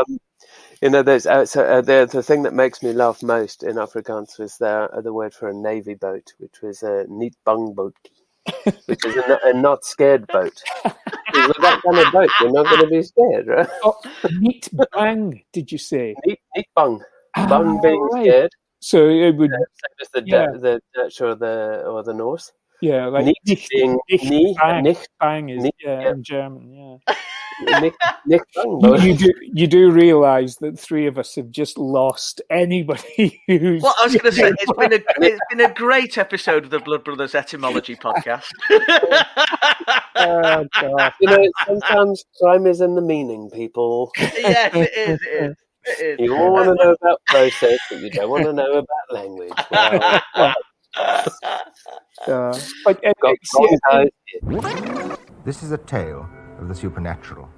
And there's the thing that makes me laugh most in Afrikaans was the word for a navy boat, which was a niet bang bootkie, which is a not scared boat. With that kind of boat, you're not going to be scared, right? Oh, niet bang, did you say? Niet bang. Bang being scared. So it would same as the Dutch or the Norse. Yeah, like nicht being nicht bang is in German. Yeah. You do realise that three of us have just lost anybody who's... Well, I was going to say, it's been a great episode of the Blood Brothers Etymology podcast. Oh, God. Sometimes crime is in the meaning, people. Yes, it is. You all want to know about process, but you don't want to know about language. This is a tale of the supernatural.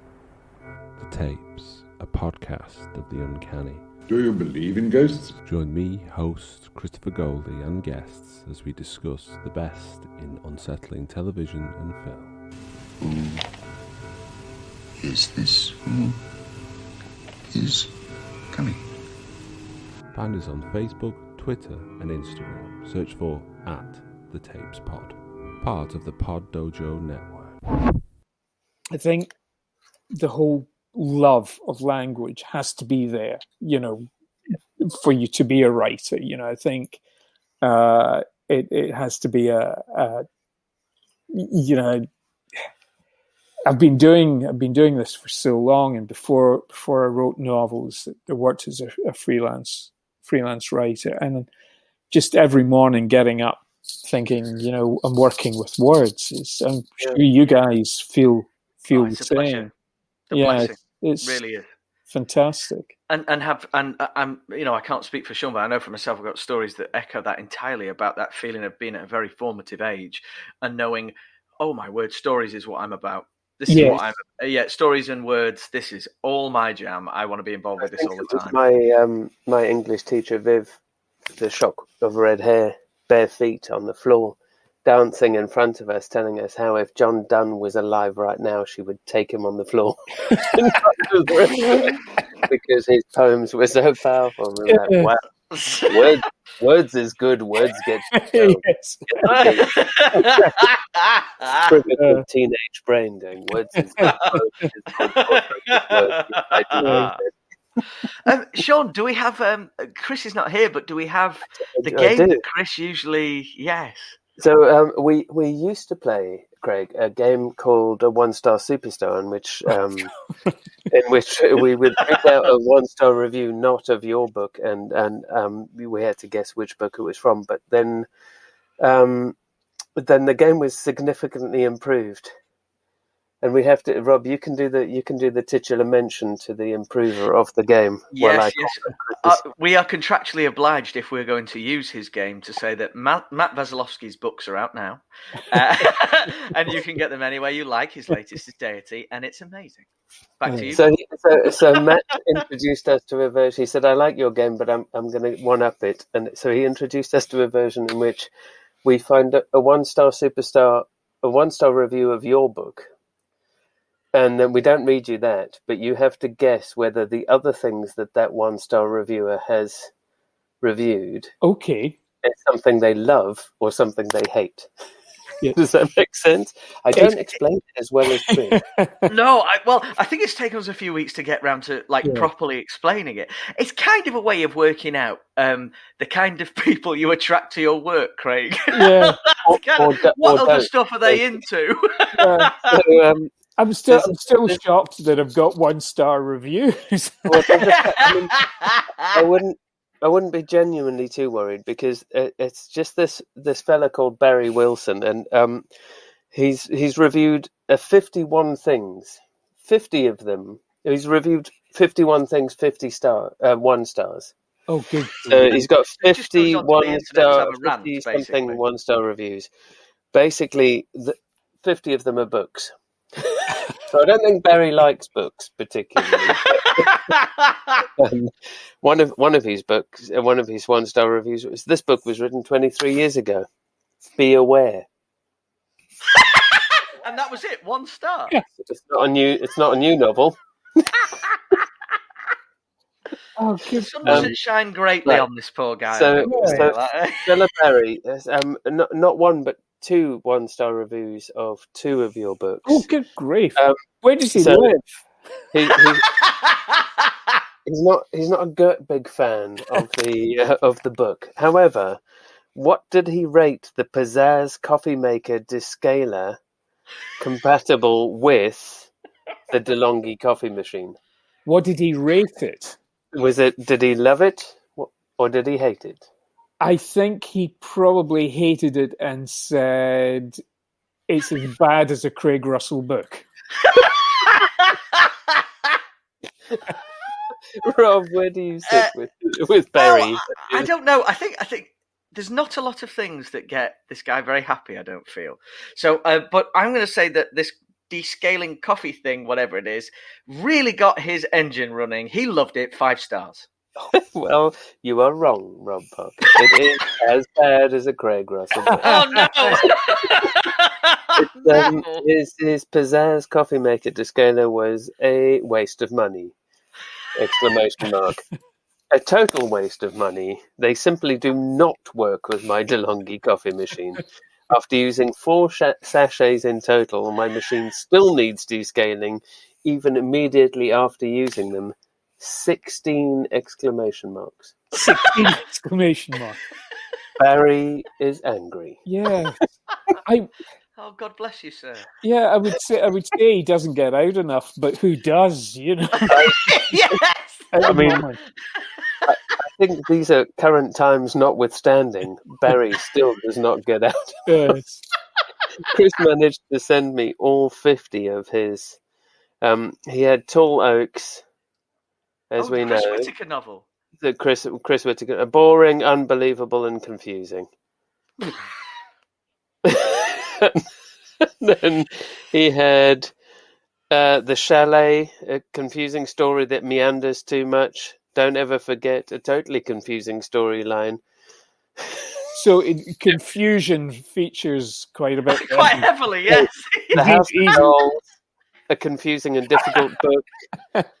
The Tapes, a podcast of the uncanny. Do you believe in ghosts? Join me, host Christopher Goldie, and guests as we discuss the best in unsettling television and film. Who is this? Who is coming? Find us on Facebook, Twitter, and Instagram. Search for @TheTapesPod. Part of the Pod Dojo Network. I think the whole love of language has to be there, for you to be a writer. I think it has to be I've been doing this for so long, and before I wrote novels, I worked as a freelance writer, and just every morning getting up thinking, I'm working with words. I'm sure you guys feel the same. It really is fantastic. And I can't speak for Sean, but I know for myself I've got stories that echo that entirely about that feeling of being at a very formative age and knowing, Oh my word, stories is what I'm about. This is what I'm. Stories and words. This is all my jam. I want to be involved with this all the time. My English teacher Viv, the shock of red hair, bare feet on the floor, dancing in front of us, telling us how if John Donne was alive right now, she would take him on the floor because his poems were so powerful. We were like, wow, words is good. Words get typical teenage brain going. Words is good. Sean, do we have? Chris is not here, but do we have the game that Chris usually? Yes. So we used to play, Craig, a game called a One-Star Superstar, in which we would read out a one-star review, not of your book, and we had to guess which book it was from. But then the game was significantly improved, and we have to. Rob, you can do the titular mention to the improver of the game. Yes. We are contractually obliged, if we're going to use his game, to say that Matt Vasilevsky's books are out now, and you can get them anywhere you like. His latest is Deity, and it's amazing. Back to you. So Matt introduced us to a version. He said, "I like your game, but I'm going to one-up it." And so he introduced us to a version in which we find a one-star superstar, a one-star review of your book. And then we don't read you that, but you have to guess whether the other things that one-star reviewer has reviewed is something they love or something they hate. Yeah. Does that make sense? I don't explain it as well as Chris. No, I think it's taken us a few weeks to get round to properly explaining it. It's kind of a way of working out the kind of people you attract to your work, Craig. Yeah. What other stuff are they into? I'm still shocked that I've got 1-star reviews. I wouldn't be genuinely too worried because it's just this fella called Barry Wilson, and he's reviewed 51 things, 50 of them. He's reviewed 51 things, 1 stars. Oh, good. So he's got 51 something 1-star reviews. Basically, 50 of them are books. So I don't think Barry likes books particularly. One of his books, one of his 1-star reviews was, "This book was written 23 years ago. Be aware." And that was it, 1 star. Yeah. It's not a new novel. Oh, the sun doesn't shine greatly on this poor guy. So Stella Barry has not one but 2 1-star reviews of 2 of your books. Oh, good grief! Where does he live? He's not a big fan of the book. However, what did he rate the Pizzazz coffee maker Descaler compatible with the DeLonghi coffee machine? What did he rate it? Did he love it or did he hate it? I think he probably hated it and said it's as bad as a Craig Russell book. Rob, where do you sit with Barry? Well, I don't know. I think there's not a lot of things that get this guy very happy, I don't feel. So, but I'm going to say that this descaling coffee thing, whatever it is, really got his engine running. He loved it, 5 stars. Well, you are wrong, Rob Parker. It is as bad as a Craig Russell book. Oh, no! His Pizzazz coffee maker Descaler was a waste of money! ! A total waste of money. They simply do not work with my DeLonghi coffee machine. After using 4 sachets in total, my machine still needs descaling, even immediately after using them. 16 exclamation marks. 16 exclamation marks. Barry is angry. Yeah. Oh, God bless you, sir. Yeah, I would say he doesn't get out enough, but who does, you know? Yes! I mean, I think these are current times notwithstanding, Barry still does not get out. Yes. Chris managed to send me all 50 of his. He had Tall Oaks, as we know. Chris Whittaker novel. The Chris Whittaker, a boring, unbelievable, and confusing. Then he had The Chalet, a confusing story that meanders too much. Don't ever forget, a totally confusing storyline. So confusion features quite a bit. Quite heavily, yes. The House of Dolls, a confusing and difficult book.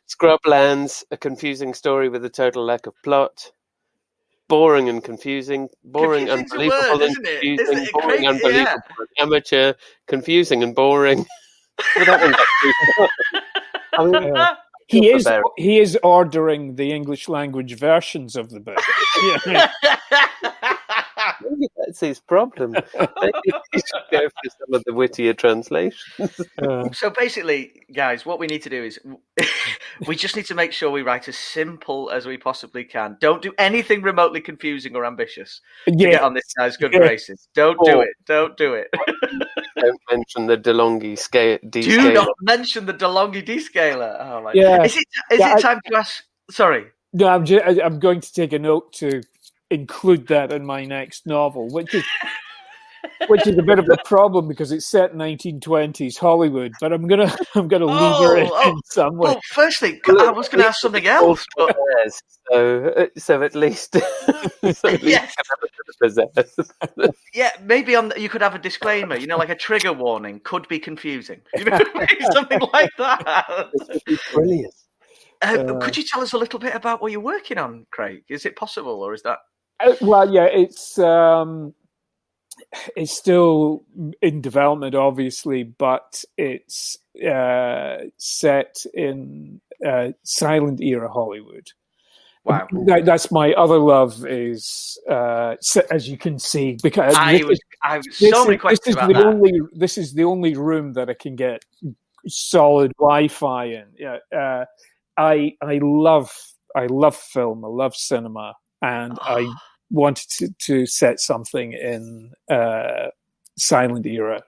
Scrublands, a confusing story with a total lack of plot. Boring and confusing. Boring, Confusing's a unbelievable word, and isn't it? confusing. Isn't it Boring, crazy? unbelievable, amateur. Confusing and boring. Well, that one got too far. I mean, he is ordering the English language versions of the book. Maybe that's his problem. Maybe he should go for some of the wittier translations. So basically, guys, what we need to do is we just need to make sure we write as simple as we possibly can. Don't do anything remotely confusing or ambitious to get on this guy's good graces. Don't do it. Don't do it. Don't mention the DeLonghi descaler. Do not mention the DeLonghi descaler. Oh my! Yeah. Is it time to ask? Sorry. No, I'm going to take a note to include that in my next novel, which is a bit of a problem because it's set in 1920s Hollywood. But I'm gonna lever it in some way. Well, firstly, I was going to ask something else. But... So at least, yes. Yeah, maybe you could have a disclaimer. Like a trigger warning could be confusing. Maybe something like that. This would be brilliant. Could you tell us a little bit about what you're working on, Craig? Is it possible, or is that? Well, yeah, it's still in development, obviously, but it's set in silent era Hollywood. Wow, that's my other love. Is as you can see, because I have so many questions about that. This is the only room that I can get solid Wi-Fi in. Yeah, I love film. I love cinema, and I wanted to set something in silent era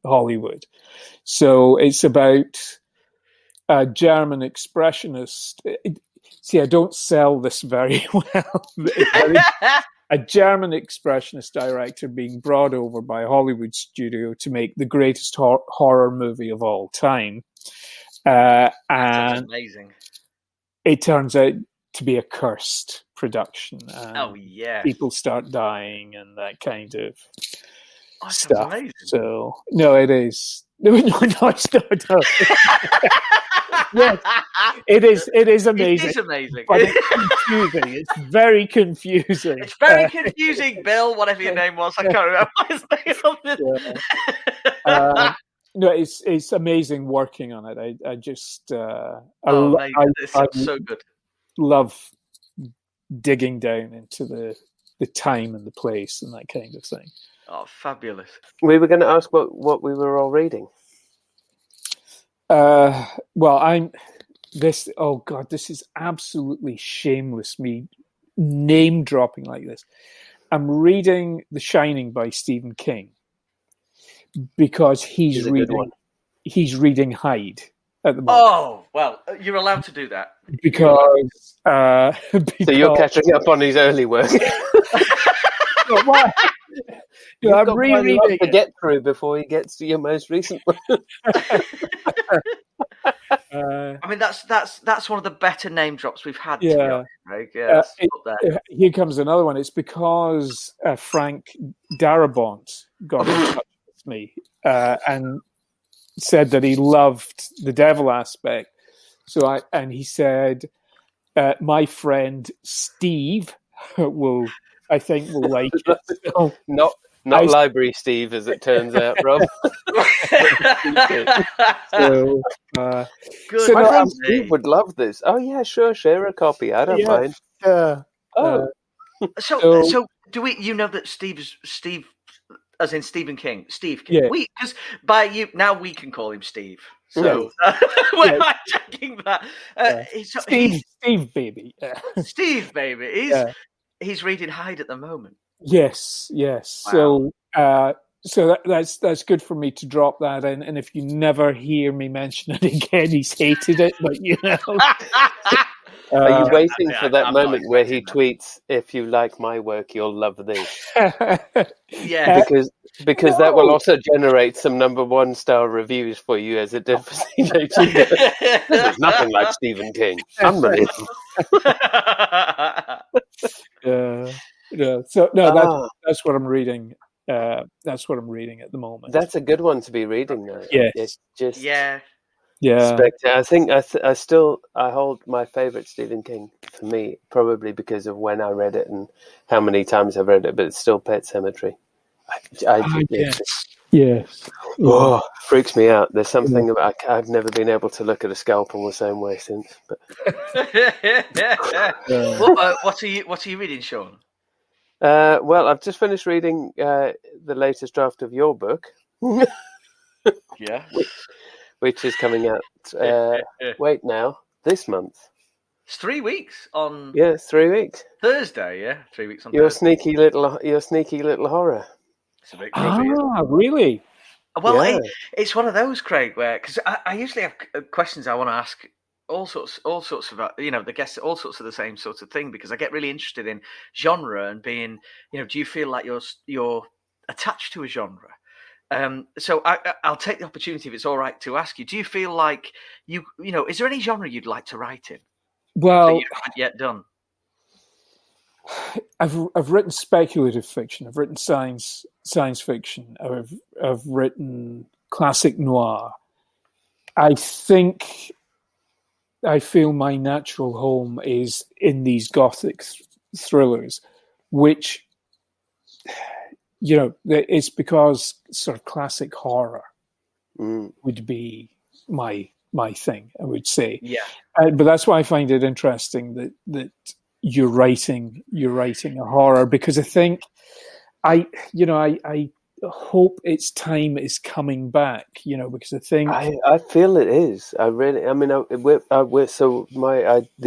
Hollywood. So it's about a German expressionist. See, I don't sell this very well. A German expressionist director being brought over by a Hollywood studio to make the greatest horror movie of all time. And amazing. It turns out to be a cursed production. People start dying and that kind of stuff. Amazing. So no, it is. No, it's not. No. Yes, it is. It is amazing. It is amazing. But it's confusing. It's very confusing. It's very confusing, Bill. Whatever your name was, I can't remember his name. Yeah. No, it's amazing working on it. I just it sounds so good. Love digging down into the time and the place and that kind of thing. Oh, fabulous! We were going to ask what we were all reading. Well, this is absolutely shameless, me name dropping like this. I'm reading The Shining by Stephen King because he's reading Hyde at the moment. Oh, well, you're allowed to do that. Because so you're catching up on his early work. I'm rereading to get through before he gets to your most recent one. I mean, that's one of the better name drops we've had. Yeah, to be honest, Craig. Yeah, here comes another one. It's because Frank Darabont got in touch with me and said that he loved the devil aspect. He said, my friend Steve will like it. Not library Steve, as it turns out, Rob. Good. So I think Steve would love this. Oh yeah, sure, share a copy. I don't mind. So do we? You know that Steve, as in Stephen King, Steve King. Yeah. Because by you now we can call him Steve. So we're hijacking that. Steve baby. Yeah. Steve baby. He's reading Hyde at the moment. Yes. Wow. So that's good for me to drop that in. And if you never hear me mention it again, he's hated it. But Are you waiting that's for it. that I'm not moment where he expecting tweets, "If you like my work, you'll love this"? Yeah. Because that will also generate some number 1-star reviews for you, as it did for C.J. Tudor. This is nothing like Stephen King. Unbelievable. So no, that's what I'm reading. That's what I'm reading at the moment. That's a good one to be reading, though. Yes. It's just Yeah. spectacular. I think I hold my favorite Stephen King for me, probably because of when I read it and how many times I've read it, but it's still Pet Sematary. Yes. Oh, freaks me out. There's something about I've never been able to look at a scalpel the same way since. But What are you reading, Sean? well, I've just finished reading the latest draft of your book. Yeah. Which is coming out. Wait now, this month. It's 3 weeks on. Yeah, 3 weeks. Thursday. Yeah, 3 weeks on. Your Thursday. sneaky little horror. It's a bit creepy. Really? Well, it's one of those, Craig, where because I usually have questions I want to ask all sorts of the guests, all sorts of the same sort of thing, because I get really interested in genre and being, do you feel like you're attached to a genre? So I'll take the opportunity, if it's all right, to ask you: do you feel like is there any genre you'd like to write in? Well, that you haven't yet done. I've written speculative fiction. I've written science fiction. I've written classic noir. I feel my natural home is in these gothic thrillers, which it's because sort of classic horror would be my thing, I would say. Yeah. But that's why I find it interesting that you're writing a horror, because I think I hope its time is coming back, because I think I feel it is. I really. I mean, the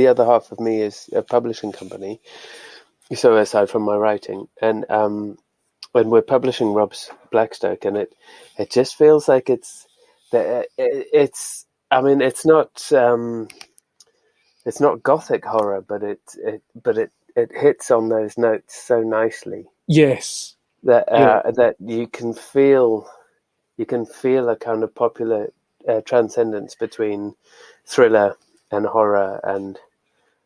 other half of me is a publishing company. So aside from my writing, and when we're publishing Rob's Blackstoke, and it just feels like it's. I mean, it's not gothic horror, but it hits on those notes so nicely. Yes. That you can feel a kind of popular transcendence between thriller and horror, and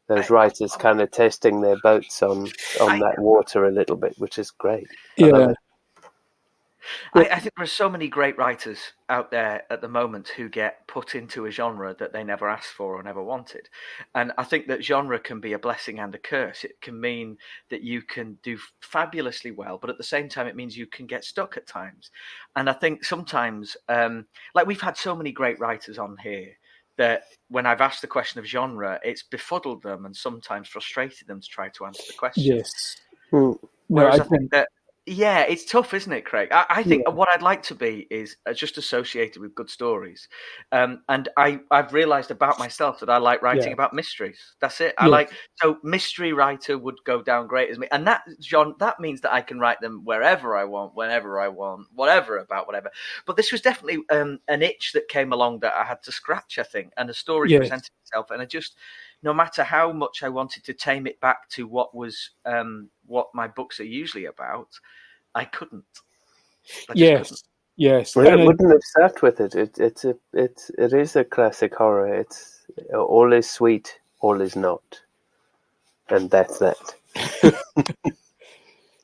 those writers kind of testing their boats on that water a little bit, which is great. I think there are so many great writers out there at the moment who get put into a genre that they never asked for or never wanted. And I think that genre can be a blessing and a curse. It can mean that you can do fabulously well, but at the same time, it means you can get stuck at times. And I think sometimes, like we've had so many great writers on here, that when I've asked the question of genre, it's befuddled them and sometimes frustrated them to try to answer the question. Yes. Whereas I think that, yeah, it's tough, isn't it, Craig? I think what I'd like to be is just associated with good stories. And I've realised about myself that I like writing about mysteries. That's it. So mystery writer would go down great as me. And that means that I can write them wherever I want, whenever I want, whatever. But this was definitely an itch that came along that I had to scratch, I think. And the story presented itself. And I just, no matter how much I wanted to tame it back to what was what my books are usually about, I couldn't. Yes. Well, I wouldn't have sat with it. It is a classic horror. It's all is sweet, all is not, and that's that.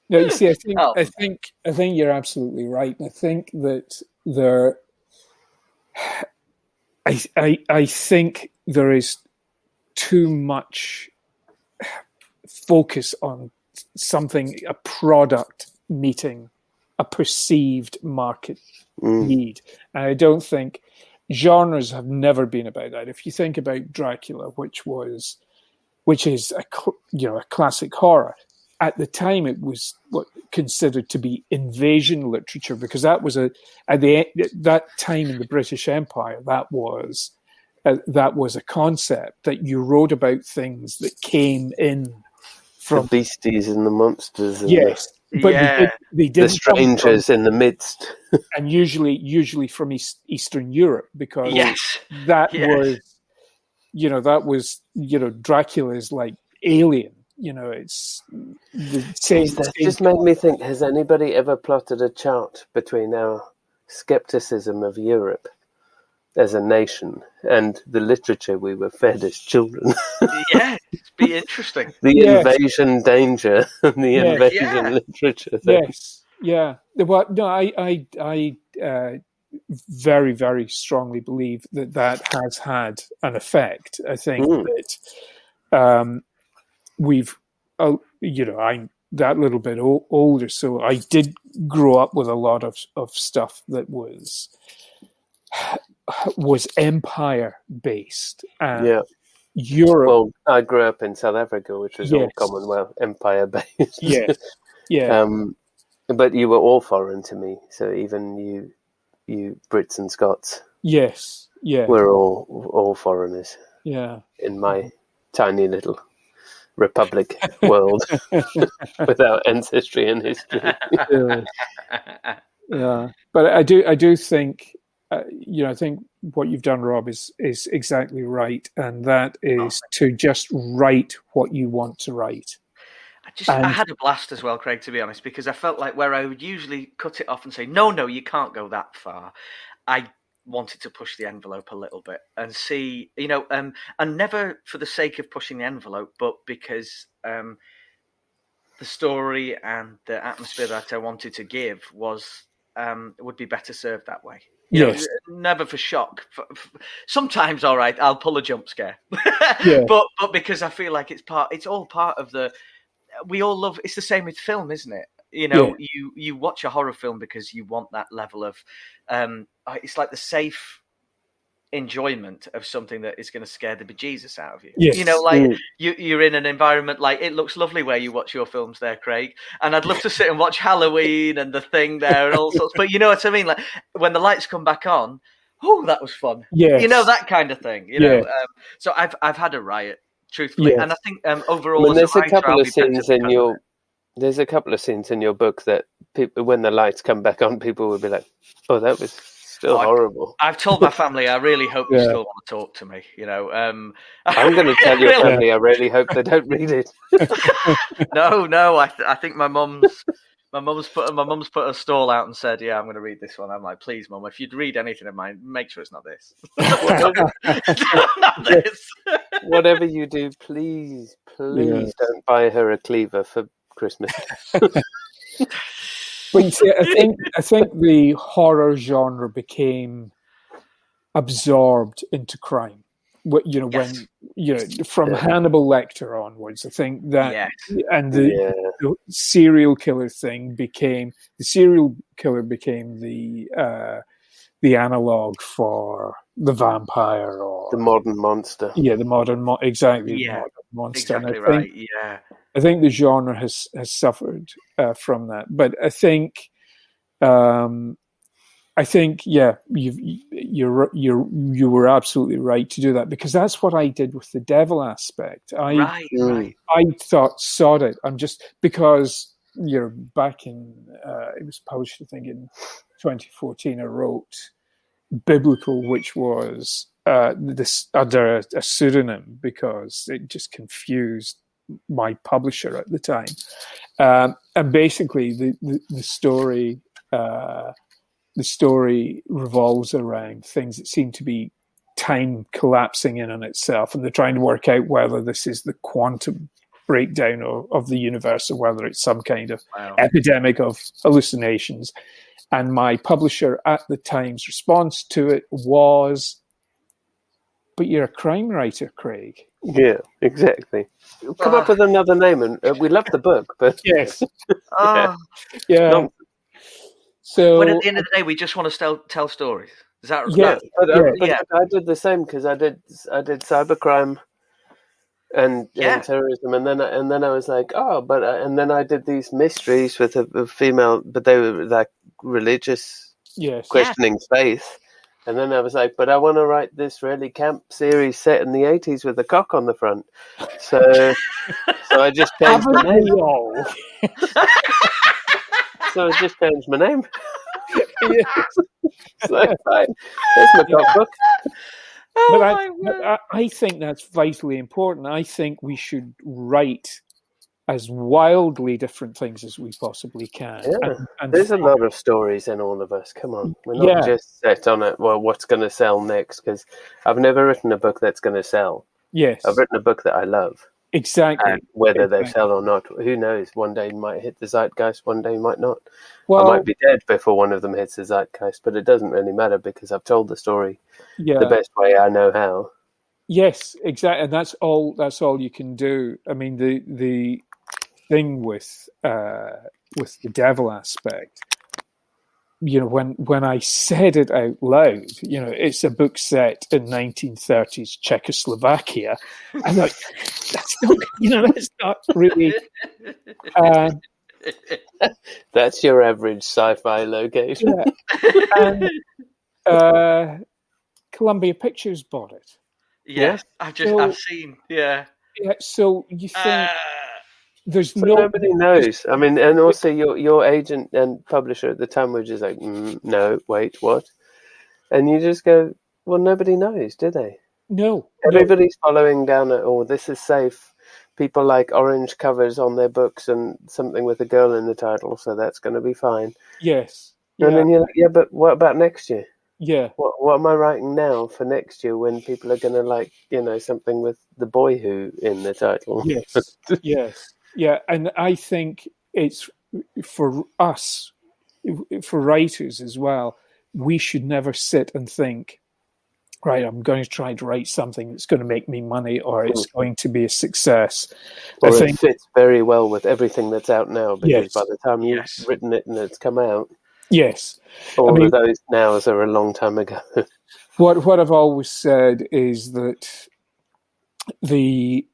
No, you see, I think you're absolutely right. I think that I think there is too much focus on something, a product meeting a perceived market need. And I don't think genres have never been about that. If you think about Dracula, which is a classic horror, at the time it was considered to be invasion literature, because that was at that time in the British Empire, that was a concept, that you wrote about things that came in from the beasties and the monsters. And but they did the strangers in the midst, and usually from Eastern Europe, because that that was, Dracula's like Alien. It's the same. That just made me think, has anybody ever plotted a chart between our skepticism of Europe as a nation and the literature we were fed as children? Yeah, it'd be interesting. The invasion danger and the invasion literature thing. Yes, yeah. Well, no, I very, very strongly believe that has had an effect. I think that we've, I'm that little bit older, so I did grow up with a lot of stuff that was empire based. And Europe. Well, I grew up in South Africa, which was all Commonwealth Empire based. Yes, yeah. But you were all foreign to me, so even you Brits and Scots, we're all foreigners. Yeah, in my tiny little republic world without ancestry and history. Yeah, but I do think, I think what you've done, Rob, is exactly right, and that is to just write what you want to write. I had a blast as well, Craig, to be honest, because I felt like where I would usually cut it off and say, no, you can't go that far, I wanted to push the envelope a little bit and see, and never for the sake of pushing the envelope, but because the story and the atmosphere that I wanted to give would be better served that way. Yes. Never for shock. Sometimes, all right, I'll pull a jump scare, but because I feel like it's all part of the. We all love. It's the same with film, isn't it? You watch a horror film because you want that level of. It's like the safe enjoyment of something that is going to scare the bejesus out of you. Yes. You're in an environment like it looks lovely where you watch your films there, Craig. And I'd love to sit and watch Halloween and The Thing there and all sorts. But you know what I mean? Like when the lights come back on, that was fun. Yeah. That kind of thing. So I've had a riot. Truthfully, and I think overall, there's a couple of scenes in your book that people, when the lights come back on, people will be like, "Oh, that was still horrible." I've told my family I really hope they still want to talk to me. I'm going to tell your family I really hope they don't read it. No, I think my mum's put a stall out and said, "Yeah, I'm going to read this one." I'm like, "Please, Mum, if you'd read anything of mine, make sure it's not this." Not this. Whatever you do, please don't buy her a cleaver for Christmas. But you see, I think the horror genre became absorbed into crime. When from Hannibal Lecter onwards, I think that and the serial killer thing became the analog for the vampire or the modern monster. Yeah, the modern exactly. Yeah, the modern monster. Exactly right. Yeah, I think the genre has suffered from that, but I think. You were absolutely right to do that, because that's what I did with the devil aspect. I saw it. I'm just because back in it was published, I think, in 2014. I wrote Biblical, which was this under a pseudonym because it just confused my publisher at the time, and basically the story. The story revolves around things that seem to be time collapsing in on itself, and they're trying to work out whether this is the quantum breakdown of the universe or whether it's some kind of epidemic of hallucinations. And my publisher at the time's response to it was, "But you're a crime writer, Craig." Yeah, exactly. Come up with another name, and we love the book, but yes, yeah. No. So, but at the end of the day, we just want to tell stories. Is that right? Yeah, I did the same because I did cybercrime and terrorism, and then I was like, and then I did these mysteries with a female, but they were like religious, questioning faith, and then I was like, but I want to write this really camp series set in the 80s with a cock on the front, so I just changed the name. So I just changed my name. So fine. There's my cookbook. I think that's vitally important. I think we should write as wildly different things as we possibly can. Yeah. There's a lot of stories in all of us. Come on. We're not just set on it, well, what's going to sell next? Because I've never written a book that's going to sell. Yes. I've written a book that I love. Exactly. And whether they sell or not, who knows? One day it might hit the zeitgeist, one day it might not. Well, I might be dead before one of them hits the zeitgeist, but it doesn't really matter because I've told the story the best way I know how. Yes, exactly. And that's all you can do. I mean, the thing with the devil aspect, you know, when I said it out loud, you know, it's a book set in 1930s Czechoslovakia. I'm like, that's not really. That's your average sci-fi location. Yeah. And Columbia Pictures bought it. Yeah, I've seen. Yeah. Yeah. So you think there's nobody knows. I mean, and also your agent and publisher at the time were just like, no, wait, what? And you just go, well, nobody knows, do they? No. Everybody's following down it. Oh, this is safe. People like orange covers on their books and something with a girl in the title, so that's going to be fine. Yes. And then you're like, yeah, but what about next year? Yeah. What am I writing now for next year when people are going to like, you know, something with the boy who in the title? Yes. Yes. Yeah. And I think it's for us, for writers as well, we should never sit and think, right, I'm going to try to write something that's going to make me money or it's going to be a success. Or I think it fits very well with everything that's out now because by the time you've written it and it's come out, all of those nows are a long time ago. What I've always said is that the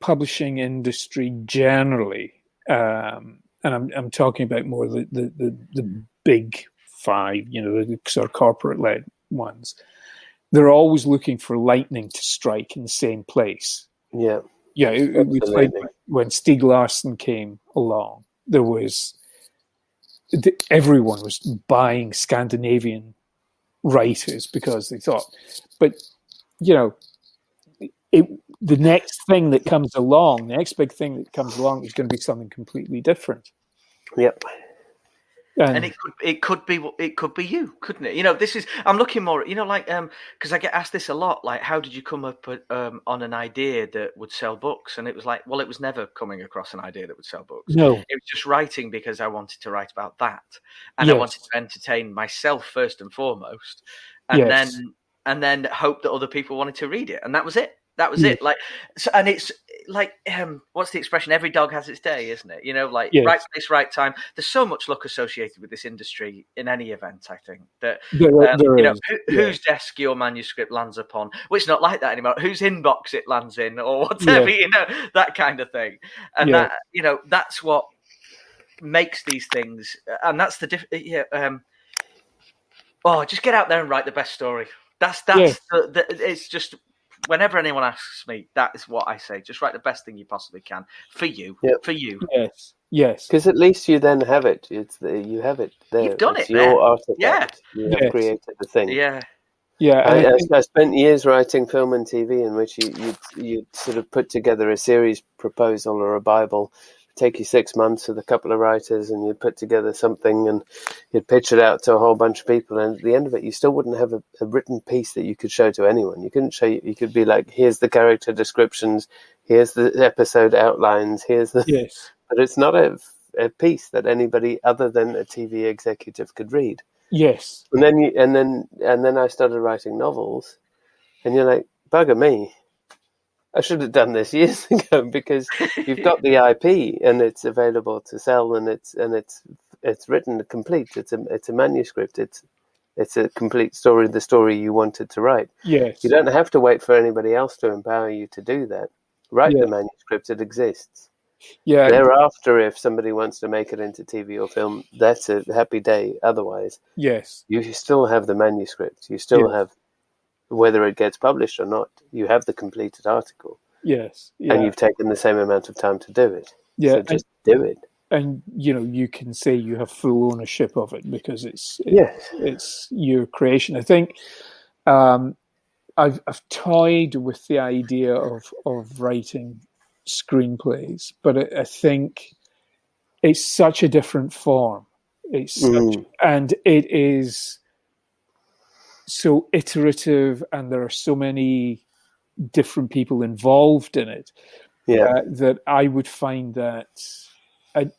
publishing industry generally, and I'm talking about more the big five, you know, the sort of corporate-led ones, they're always looking for lightning to strike in the same place. Yeah. Yeah, it was like when Stieg Larsson came along, there was everyone was buying Scandinavian writers because they thought, but you know, the next thing that comes along, the next big thing that comes along is going to be something completely different. Yep. And it could be you, couldn't it? You know, I'm looking more, you know, like because I get asked this a lot, like how did you come up on an idea that would sell books? And it was like, well, it was never coming across an idea that would sell books. No, it was just writing because I wanted to write about that, and I wanted to entertain myself first and foremost, and then hope that other people wanted to read it, and that was it. That was it. Like, so, and it's like, what's the expression? Every dog has its day, isn't it? You know, like right place, right time. There's so much luck associated with this industry in any event. I think that whose desk your manuscript lands upon. Well, it's not like that anymore. Whose inbox it lands in, or whatever. You know, that kind of thing. And that, you know, that's what makes these things. And that's the just get out there and write the best story. That's it's just. Whenever anyone asks me, that is what I say. Just write the best thing you possibly can for you. Yep. For you. Yes. Because at least you then have it. You have it there. You've done it's it. Your artifact. Yeah. You have created the thing. Yeah. Yeah. I spent years writing film and TV in which you sort of put together a series proposal or a Bible. Take you 6 months with a couple of writers and you'd put together something and you'd pitch it out to a whole bunch of people, and at the end of it you still wouldn't have a written piece that you could show to anyone. You couldn't show, you could be like, here's the character descriptions, here's the episode outlines, here's the but it's not a piece that anybody other than a TV executive could read. Yes. And then I started writing novels, and you're like, bugger me, I should have done this years ago, because you've got the IP and it's available to sell, and it's written complete. It's a manuscript. It's a complete story, the story you wanted to write. Yes. You don't have to wait for anybody else to empower you to do that. Write the manuscript, it exists. Yeah. Thereafter, if somebody wants to make it into TV or film, that's a happy day. Otherwise, you still have the manuscript. You still have, whether it gets published or not, you have the completed article. Yes. Yeah. And you've taken the same amount of time to do it. Yeah. So just do it. And, you know, you can say you have full ownership of it because it's your creation. I think I've toyed with the idea of writing screenplays, but I think it's such a different form. And it is so iterative, and there are so many different people involved in it that I would find that I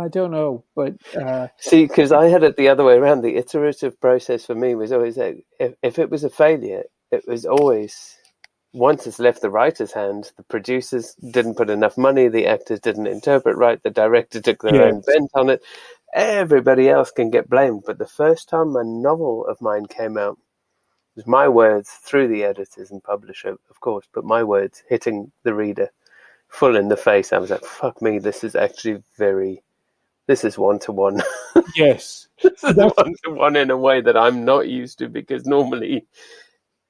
don't know, but see, because I had it the other way around. The iterative process for me was always if it was a failure, it was always, once it's left the writer's hand, the producers didn't put enough money, the actors didn't interpret right, the director took their own bent on it. Everybody else can get blamed. But the first time a novel of mine came out, it was my words through the editors and publisher, of course, but my words hitting the reader full in the face. I was like, fuck me, this is actually this is one-to-one. Yes. This is one-to-one in a way that I'm not used to, because normally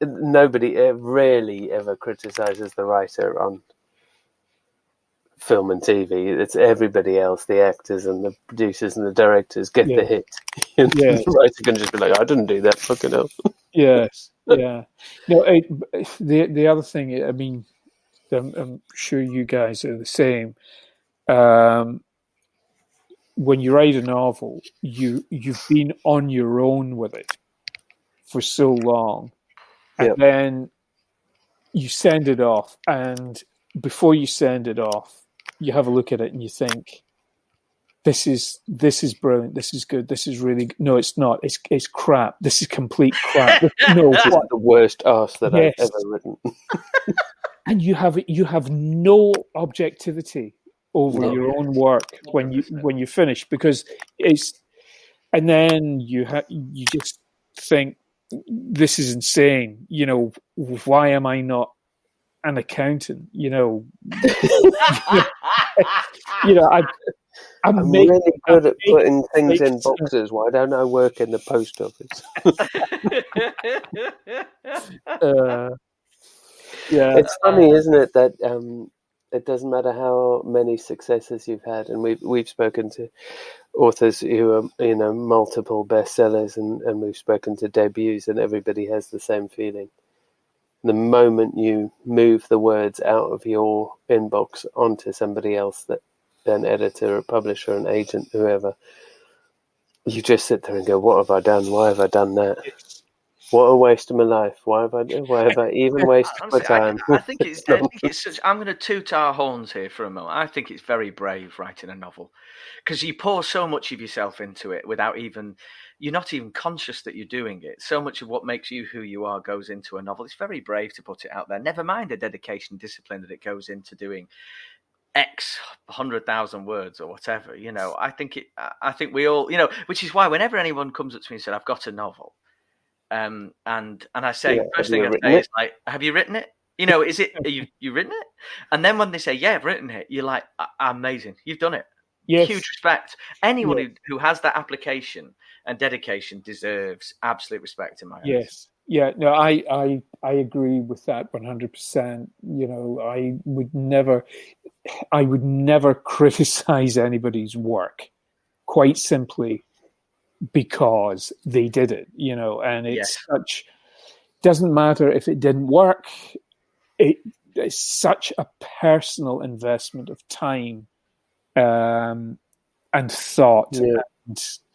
nobody rarely ever criticizes the writer on film and TV. It's everybody else, the actors and the producers and the directors get the hit. The writer can just be like, I didn't do that, fucking hell. Yes, yeah. No, the other thing, I mean, I'm sure you guys are the same. When you write a novel, you've been on your own with it for so long, and then you send it off, and before you send it off, you have a look at it and you think, this is brilliant, this is good, this is really good. No, it's not. It's crap. This is complete crap. No, this is the worst arse that I've ever written. And you have no objectivity over your own work when you finish, because and then you just think, this is insane. Why am I not an accountant? I'm really good at putting things in boxes. Why don't I work in the post office? It's funny, isn't it, that it doesn't matter how many successes you've had, and we've spoken to authors who are multiple bestsellers, and we've spoken to debuts, and everybody has the same feeling. The moment you move the words out of your inbox onto somebody else, that an editor, a publisher, an agent, whoever, you just sit there and go, what have I done? Why have I done that? What a waste of my life. Why have I even wasted my time? I think it's such, I'm going to toot our horns here for a moment. I think it's very brave writing a novel, because you pour so much of yourself into it you're not even conscious that you're doing it. So much of what makes you who you are goes into a novel. It's very brave to put it out there. Never mind the dedication, discipline that it goes into doing X 100,000 words or whatever. I think we all, which is why whenever anyone comes up to me and said, I've got a novel, and I say, first thing I say is like, have you written it? Is it, you written it? And then when they say, yeah, I've written it, you're like, amazing, you've done it. Yes. Huge respect. Anyone who has that application and dedication deserves absolute respect in my eyes. Yes. Yeah, no, I agree with that 100%. I would never criticize anybody's work, quite simply because they did it, and it's doesn't matter if it didn't work. It's such a personal investment of time and thought and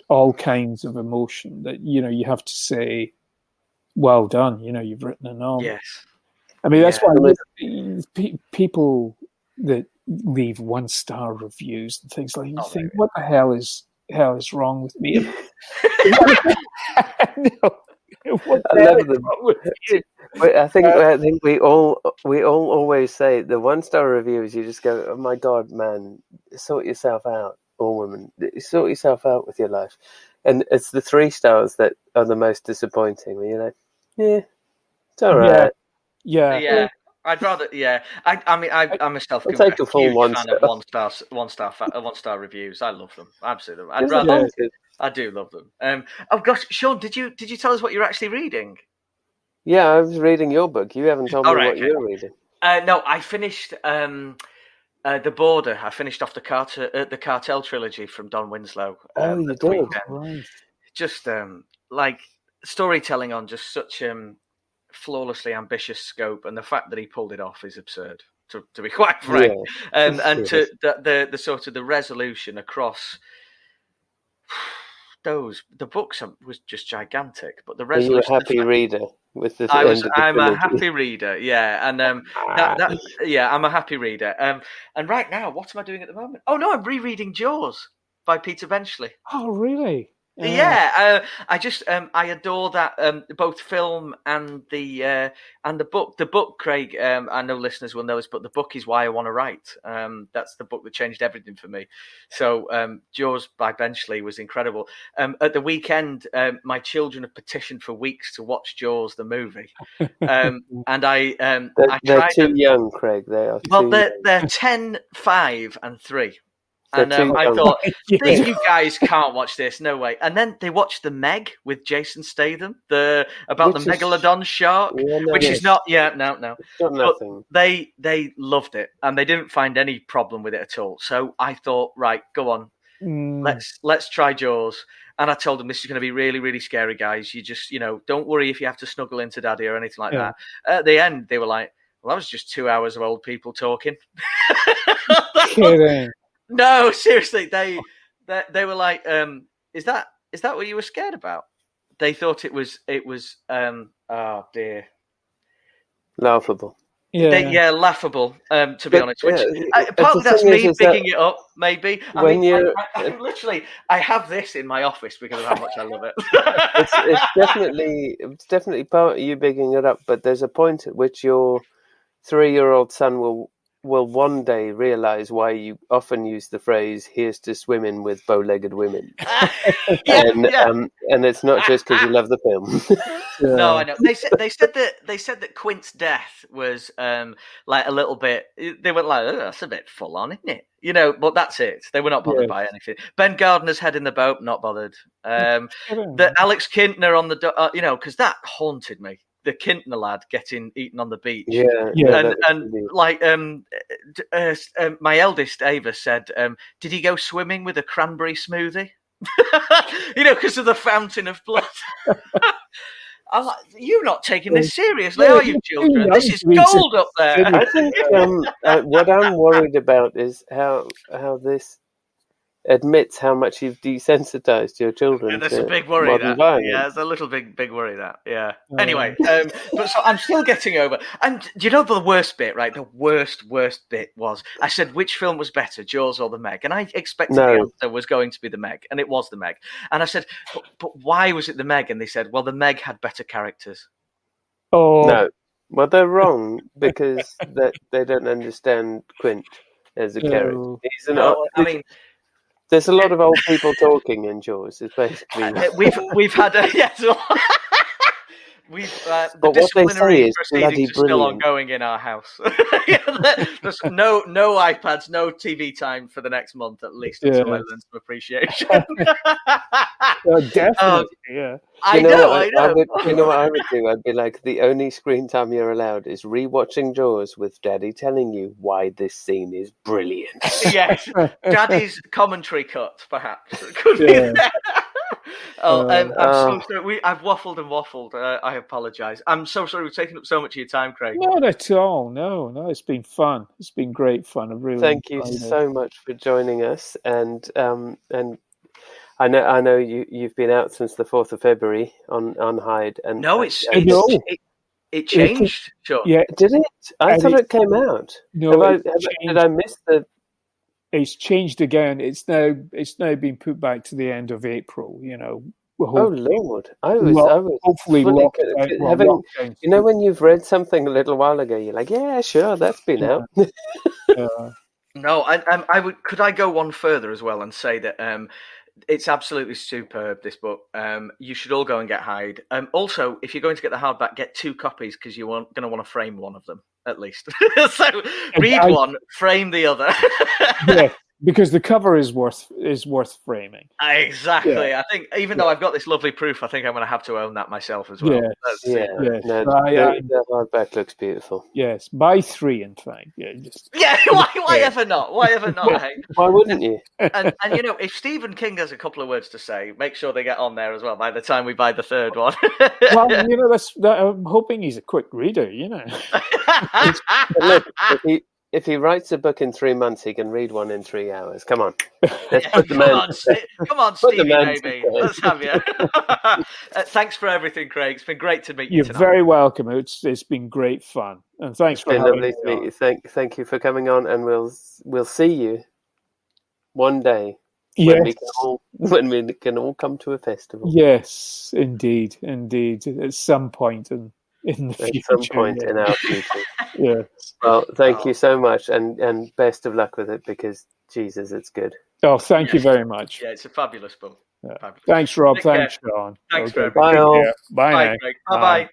all kinds of emotion that, you have to say, well done, you've written a novel. Yes. I mean, that's why people that leave 1-star reviews and things like that, you think, what the hell is wrong with me? I love them. I think we all always say the 1-star reviews, you just go, oh my God, man, sort yourself out, or woman, sort yourself out with your life. And it's the 3 stars that are the most disappointing, when you're like, yeah, it's all right. Yeah. I'd rather, I'm a huge fan of 1-star reviews. I love them, absolutely. I do love them. Oh gosh, Sean, did you tell us what you're actually reading? Yeah, I was reading your book. You haven't told me what you're reading. No, I finished The Border. I finished off the Cartel trilogy from Don Winslow. You did? Right. Just like storytelling on just such flawlessly ambitious scope, and the fact that he pulled it off is absurd. To be quite frank, and to the sort of the resolution across the books was just gigantic, but the resolution. Are you a happy reader with the? I'm a happy reader, yeah, and I'm a happy reader. And right now, what am I doing at the moment? Oh no, I'm rereading Jaws by Peter Benchley. Oh, really? Yeah, I just I adore that both film and the book. The book, Craig. I know listeners will know this, but the book is why I want to write. That's the book that changed everything for me. So Jaws by Benchley was incredible. At the weekend, my children have petitioned for weeks to watch Jaws the movie, and they're too young, Craig. They are. Well, they're 10, 5, and 3. And I thought, you guys can't watch this, no way. And then they watched The Meg with Jason Statham, about the megalodon shark, which is not, no. It's not nothing. But they loved it, and they didn't find any problem with it at all. So I thought, right, go on, let's try Jaws. And I told them, this is going to be really, really scary, guys. You just, don't worry if you have to snuggle into Daddy or anything like that. At the end, they were like, well, that was just 2 hours of old people talking. Kidding. No, seriously, they were like, is that what you were scared about? They thought it was oh dear, laughable. Yeah, laughable. To be honest, which partly that's me bigging it up. Maybe I literally I have this in my office because of how much I love it. it's definitely part of you bigging it up. But there's a point at which your 3-year-old son will one day realize why you often use the phrase "here's to swimming with bow-legged women," and it's not just because you love the film. No, I know. They said that Quint's death was like a little bit. They were like, oh, that's a bit full on, isn't it? But that's it. They were not bothered by anything. Ben Gardner's head in the boat, not bothered. The Alex Kintner on the, because that haunted me. The Kintner lad getting eaten on the beach. My eldest Ava said, did he go swimming with a cranberry smoothie? Because of the fountain of blood. I'm like, you're not taking this seriously, are you, children? This is gold up there. I think what I'm worried about is how this admits how much you've desensitized your children. Yeah, that's a big worry. Yeah, it's a little big worry. That. Yeah. Anyway, but so I'm still getting over. And do you know the worst bit? Right, the worst bit was I said which film was better, Jaws or The Meg, and I expected the answer was going to be The Meg, and it was The Meg. And I said, but why was it The Meg? And they said, well, The Meg had better characters. Oh no, well they're wrong because they don't understand Quint as a character. He's an there's a lot of old people talking in Jaws. It's basically we've had the disciplinary proceedings are still ongoing in our house. There's no iPads, no TV time for the next month at least until I learn some appreciation. Definitely, yeah. I know. You know what I would do? I'd be like, the only screen time you're allowed is rewatching Jaws with Daddy telling you why this scene is brilliant. Yes, Daddy's commentary cut, perhaps. Could be there. I'm so sorry. I've waffled. I apologise. I'm so sorry we've taken up so much of your time, Craig. Not at all. No. It's been fun. It's been great fun. I really thank you so much for joining us. And I know you've been out since the 4th of February on Hyde. And no, it changed. Sure. Yeah, did it? I thought it came out. No, did I miss the? It's changed again. It's now been put back to the end of April. Oh Lord! I was hopefully locked out. When you've read something a little while ago, you're like, yeah, sure, that's been out. No, I would. Could I go one further as well and say that it's absolutely superb, this book. You should all go and get Hyde. Also, if you're going to get the hardback, get 2 copies because you're going to want to frame one of them at least. So read one, frame the other. because the cover is worth framing. Exactly. I think even though I've got this lovely proof, I think I'm going to have to own that myself as well. Yes. No, the hardback looks beautiful. Yes, buy 3, in fact. Why ever not? Why ever not? Hey? Why wouldn't you? And if Stephen King has a couple of words to say, make sure they get on there as well by the time we buy the third one. Well, I'm hoping he's a quick reader. Look, if he writes a book in 3 months, he can read one in 3 hours. Come on, let's put the man. Come on, Stevie, baby, let's have you. Thanks for everything, Craig. It's been great to meet you. You're very welcome. It's been great fun, and thanks for having me. Lovely to meet you. Thank you for coming on, and we'll see you one day. When we can all come to a festival. Yes, indeed. At some point in the future. At some point in our future. Yes. Well, thank you so much, and best of luck with it, because Jesus, it's good. Oh, thank you very much. Yeah, it's a fabulous book. Yeah. Thanks, Rob. Thanks, Sean. Thanks for everything. Bye. Bye, Craig. Bye.